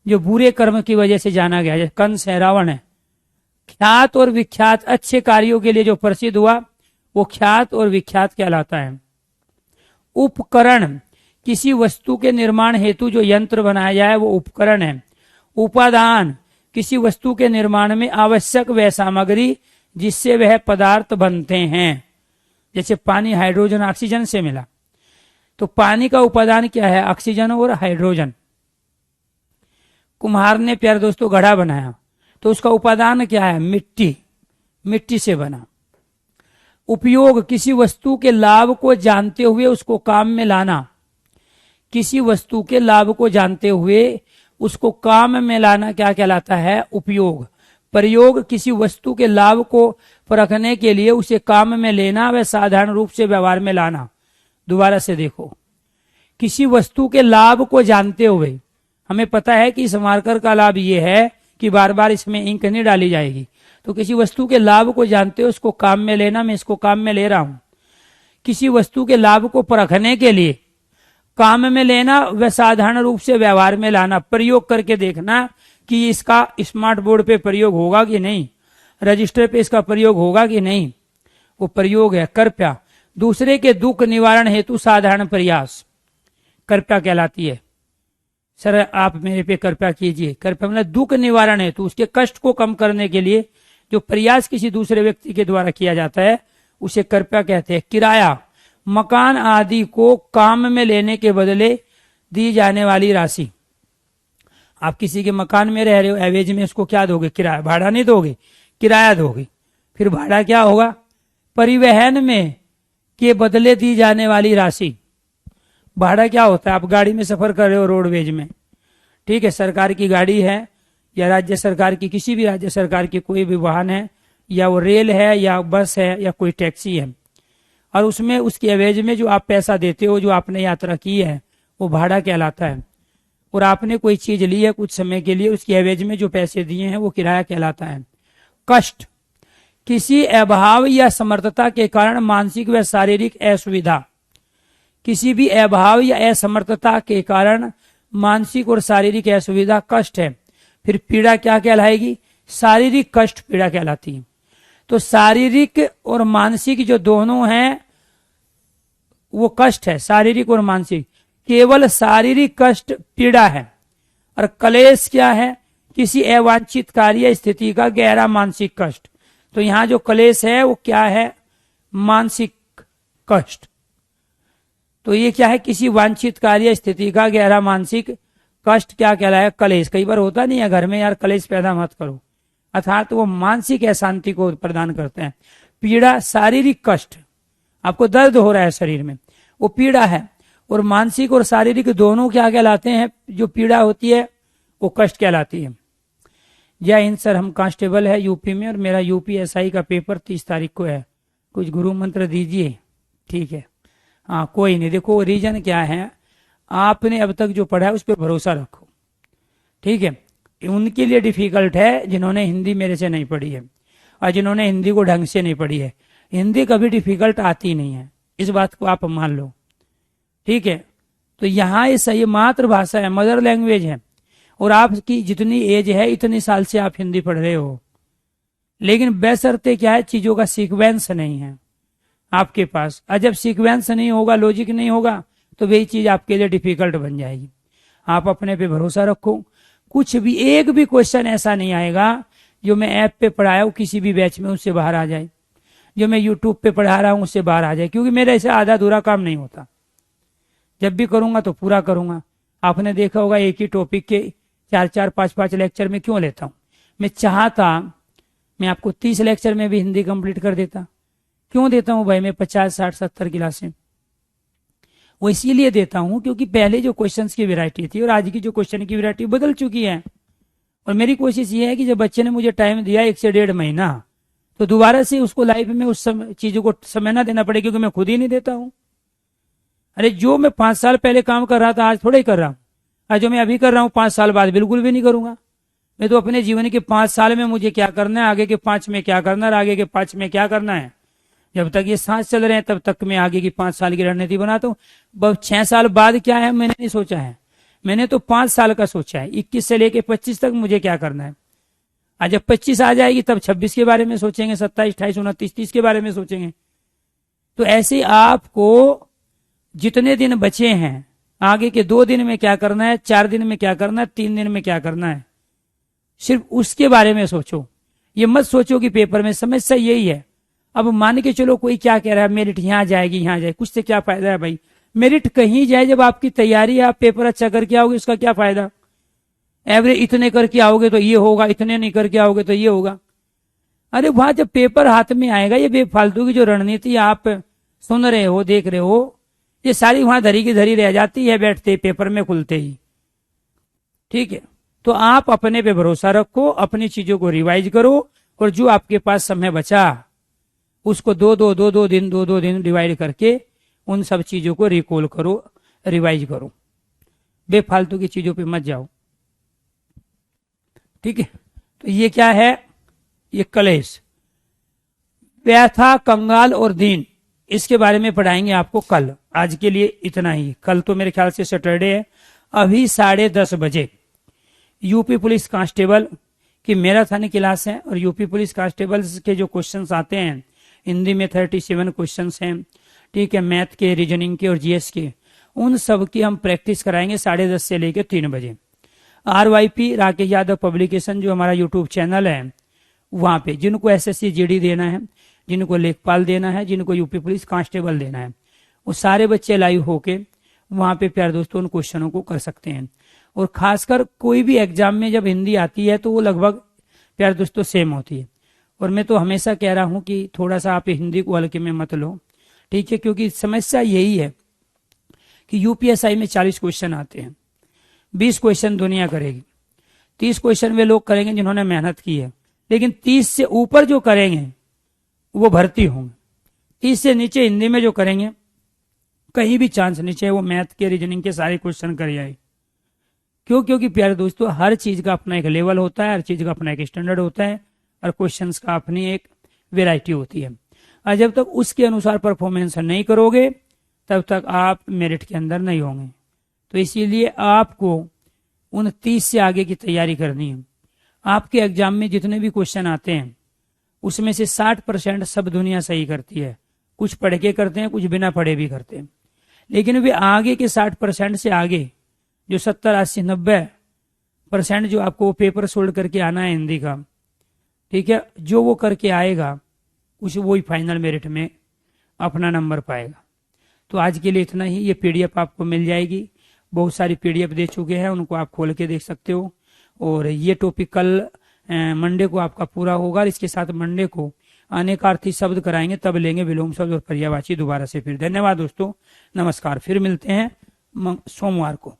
जो बुरे कर्म की वजह से जाना गया, जैसे कंस है, रावण है। ख्यात और विख्यात, अच्छे कार्यों के लिए जो प्रसिद्ध हुआ वो ख्यात और विख्यात कहलाता है। उपकरण, किसी वस्तु के निर्माण हेतु जो यंत्र बनाया जाए वो उपकरण है। उपादान, किसी वस्तु के निर्माण में आवश्यक वह सामग्री जिससे वह पदार्थ बनते हैं। जैसे पानी हाइड्रोजन ऑक्सीजन से मिला, तो पानी का उपादान क्या है? ऑक्सीजन और हाइड्रोजन। कुम्हार ने प्यारे दोस्तों घड़ा बनाया, तो उसका उपादान क्या है? मिट्टी, मिट्टी से बना। उपयोग, किसी वस्तु के लाभ को जानते हुए उसको काम में लाना। किसी वस्तु के लाभ को जानते हुए उसको काम में लाना क्या कहलाता है? उपयोग। प्रयोग किसी वस्तु के लाभ को परखने के लिए उसे काम में लेना व साधारण रूप से व्यवहार में लाना। दोबारा से देखो, किसी वस्तु के लाभ को जानते हुए, हमें पता है कि इस मार्कर का लाभ ये है कि बार बार इसमें इंक नहीं डाली जाएगी, तो किसी वस्तु के लाभ को जानते हुए उसको काम में लेना, मैं इसको काम में ले रहा हूं। किसी वस्तु के लाभ को परखने के लिए काम में लेना व साधारण रूप से व्यवहार में लाना, प्रयोग करके देखना कि इसका स्मार्ट बोर्ड पे प्रयोग होगा कि नहीं, रजिस्टर पे इसका प्रयोग होगा कि नहीं, वो प्रयोग है। कृपया दूसरे के दुख निवारण हेतु साधारण प्रयास कृपया कहलाती है। सर आप मेरे पे कृपया कीजिए, कृपया मतलब दुख निवारण हेतु, उसके कष्ट को कम करने के लिए जो प्रयास किसी दूसरे व्यक्ति के द्वारा किया जाता है उसे कृपया कहते हैं। किराया, मकान आदि को काम में लेने के बदले दी जाने वाली राशि। आप किसी के मकान में रह रहे हो, एवरेज में उसको क्या दोगे? किराया। भाड़ा नहीं दोगे, किराया दोगे। फिर भाड़ा क्या होगा? परिवहन में के बदले दी जाने वाली राशि। भाड़ा क्या होता है? आप गाड़ी में सफर कर रहे हो रोडवेज में, ठीक है, सरकार की गाड़ी है या राज्य सरकार की, किसी भी राज्य सरकार की कोई भी वाहन है, या वो रेल है या बस है या कोई टैक्सी है, और उसमें उसके एवरेज में जो आप पैसा देते हो, जो आपने यात्रा की है, वो भाड़ा कहलाता है। और आपने कोई चीज ली है कुछ समय के लिए, उसके एवरेज में जो पैसे दिए हैं वो किराया कहलाता है। कष्ट, किसी अभाव या असमर्थता के कारण मानसिक व शारीरिक असुविधा। किसी भी अभाव या असमर्थता के कारण मानसिक और शारीरिक असुविधा कष्ट है। फिर पीड़ा क्या कहलाएगी? शारीरिक कष्ट पीड़ा कहलाती है। तो शारीरिक और मानसिक जो दोनों हैं वो कष्ट है, शारीरिक और मानसिक। केवल शारीरिक कष्ट पीड़ा है, और क्लेश क्या है? किसी अवांछित कार्य स्थिति का गहरा मानसिक कष्ट। तो यहां जो क्लेश है वो क्या है? मानसिक कष्ट। तो ये क्या है? किसी वांछित कार्य स्थिति का गहरा मानसिक कष्ट क्या कहलाया? क्लेश। कई बार होता नहीं है घर में, यार क्लेश पैदा मत करो, अर्थात वो मानसिक अशांति को प्रदान करते हैं। पीड़ा, शारीरिक कष्ट, आपको दर्द हो रहा है शरीर में, वो पीड़ा है। और मानसिक और शारीरिक दोनों क्या कहलाते हैं? जो पीड़ा होती है वो कष्ट कहलाती है। जय हिंद सर, हम कांस्टेबल है यूपी में, और मेरा यूपीएसआई का पेपर 30 तारीख को है, कुछ गुरु मंत्र दीजिए। ठीक है, हाँ कोई नहीं। देखो रीजन क्या है, आपने अब तक जो पढ़ा है उस पर भरोसा रखो, ठीक है। उनके लिए डिफिकल्ट है जिन्होंने हिंदी मेरे से नहीं पढ़ी है और जिन्होंने हिंदी को ढंग से नहीं पढ़ी है। हिंदी कभी डिफिकल्ट आती नहीं है, इस बात को आप मान लो, ठीक है। तो यहाँ ये सही मातृभाषा है, मदर लैंग्वेज है, और आपकी जितनी एज है इतने साल से आप हिंदी पढ़ रहे हो, लेकिन बशर्ते क्या है, चीजों का सीक्वेंस नहीं है आपके पास। और जब सीक्वेंस नहीं होगा, लॉजिक नहीं होगा, तो वही चीज आपके लिए डिफिकल्ट बन जाएगी। आप अपने पे भरोसा रखो, कुछ भी एक भी क्वेश्चन ऐसा नहीं आएगा जो मैं ऐप पे पढ़ाया हूँ किसी भी बैच में उससे बाहर आ जाए, जो मैं यूट्यूब पे पढ़ा रहा हूँ उससे बाहर आ जाए, क्योंकि मेरा ऐसा आधा अधूरा काम नहीं होता। जब भी करूंगा तो पूरा करूंगा। आपने देखा होगा एक ही टॉपिक के 4-4, 5-5 लेक्चर में क्यों लेता हूं? मैं चाहता मैं आपको 30 लेक्चर में भी हिंदी कंप्लीट कर देता। क्यों देता हूं भाई मैं 50, 60, 70 क्लासें? वो इसीलिए देता हूं क्योंकि पहले जो क्वेश्चंस की वैरायटी थी और आज की जो क्वेश्चन की वैरायटी बदल चुकी है। और मेरी कोशिश ये है कि जब बच्चे ने मुझे टाइम दिया 1 से 1.5 महीना, तो दोबारा से उसको लाइफ में उस चीजों को समय ना देना पड़े, क्योंकि मैं खुद ही नहीं देता हूं। अरे जो मैं 5 साल पहले काम कर रहा था आज थोड़ा ही कर रहा हूं, और जो मैं अभी कर रहा हूं 5 साल बाद बिल्कुल भी नहीं करूंगा। मैं तो अपने जीवन के 5 साल में मुझे क्या करना है, आगे के 5 में क्या करना है, आगे के 5 में क्या करना है, जब तक ये सांस चल रहे हैं तब तक मैं आगे की 5 साल की रणनीति बनाता हूँ। 6 साल बाद क्या है मैंने नहीं सोचा है, मैंने तो 5 साल का सोचा है। 21 से लेके 25 तक मुझे क्या करना है। आज जब 25 आ जाएगी तब 26 के बारे में सोचेंगे, 27, 28, 29, 30 के बारे में सोचेंगे। तो ऐसे आपको जितने दिन बचे हैं, आगे के 2 दिन में क्या करना है, 4 दिन में क्या करना है, 3 दिन में क्या करना है, सिर्फ उसके बारे में सोचो। ये मत सोचो कि पेपर में। समस्या यही है। अब मान के चलो कोई क्या कह रहा है, मेरिट यहाँ जाएगी यहाँ जाए, कुछ से क्या फायदा है भाई। मेरिट कहीं जाए, जब आपकी तैयारी है, आप पेपर अच्छा करके आओगे, उसका क्या फायदा। एवरेज इतने करके आओगे तो ये होगा, इतने नहीं करके आओगे तो ये होगा। अरे वहां जब पेपर हाथ में आएगा, ये बेफालतू की जो रणनीति आप सुन रहे हो, देख रहे हो, ये सारी वहां धरी की धरी रह जाती है बैठते पेपर में खुलते ही, ठीक है। तो आप अपने पे भरोसा रखो, अपनी चीजों को रिवाइज करो, और जो आपके पास समय बचा उसको दो दो दिन डिवाइड करके उन सब चीजों को रिकॉल करो, रिवाइज करो, बेफालतू की चीजों पे मत जाओ। ठीक है, तो ये क्या है, ये कलेश, व्यथा, कंगाल और दीन, इसके बारे में पढ़ाएंगे आपको कल। आज के लिए इतना ही। कल तो मेरे ख्याल से सैटरडे है। अभी 10:30 बजे यूपी पुलिस कांस्टेबल की मैराथन क्लास है, और यूपी पुलिस कांस्टेबल के जो क्वेश्चंस आते हैं हिंदी में 37 क्वेश्चंस हैं, ठीक है, मैथ के, रीजनिंग के और जीएस के, उन सब की हम प्रैक्टिस कराएंगे 10:30 से लेकर 3 बजे। RYP राकेश यादव पब्लिकेशन जो हमारा यूट्यूब चैनल है, वहां पे जिनको SSC GD देना है, जिनको लेखपाल देना है, जिनको यूपी पुलिस कांस्टेबल देना है, वो सारे बच्चे लाइव होके वहां पे प्यारे दोस्तों उन क्वेश्चनों को कर सकते हैं। और खासकर कोई भी एग्जाम में जब हिंदी आती है तो वो लगभग प्यारे दोस्तों सेम होती है। और मैं तो हमेशा कह रहा हूं कि थोड़ा सा आप हिंदी को हल्के में मत लो, ठीक है, क्योंकि समस्या यही है कि यूपीएसआई में 40 क्वेश्चन आते हैं, 20 क्वेश्चन दुनिया करेगी, 30 क्वेश्चन वे लोग करेंगे जिन्होंने मेहनत की है, लेकिन 30 से ऊपर जो करेंगे वो भर्ती होंगे। 30 से नीचे हिंदी में जो करेंगे कहीं भी चांस नहीं है वो मैथ के, रीजनिंग के सारे क्वेश्चन कर जाए। क्यों? क्योंकि प्यारे दोस्तों हर चीज का अपना एक लेवल होता है, हर चीज का अपना एक स्टैंडर्ड होता है, और क्वेश्चंस का अपनी एक वेराइटी होती है। और जब तक उसके अनुसार परफॉर्मेंस नहीं करोगे तब तक आप मेरिट के अंदर नहीं होंगे। तो इसीलिए आपको उन 30 से आगे की तैयारी करनी है। आपके एग्जाम में जितने भी क्वेश्चन आते हैं उसमें से 60% सब दुनिया सही करती है, कुछ पढ़ के करते हैं, कुछ बिना पढ़े भी करते हैं, लेकिन वे आगे के 60% से आगे जो 70, 80, 90% जो आपको पेपर सोल्ड करके आना है हिंदी का, ठीक है, जो वो करके आएगा उस वही फाइनल मेरिट में अपना नंबर पाएगा। तो आज के लिए इतना ही। ये PDF आपको मिल जाएगी, बहुत सारी PDF दे चुके हैं, उनको आप खोल के देख सकते हो। और ये टॉपिक कल मंडे को आपका पूरा होगा। इसके साथ मंडे को अनेकार्थी शब्द कराएंगे, तब लेंगे विलोम शब्द और पर्यायवाची दोबारा से फिर। धन्यवाद दोस्तों, नमस्कार, फिर मिलते हैं सोमवार को।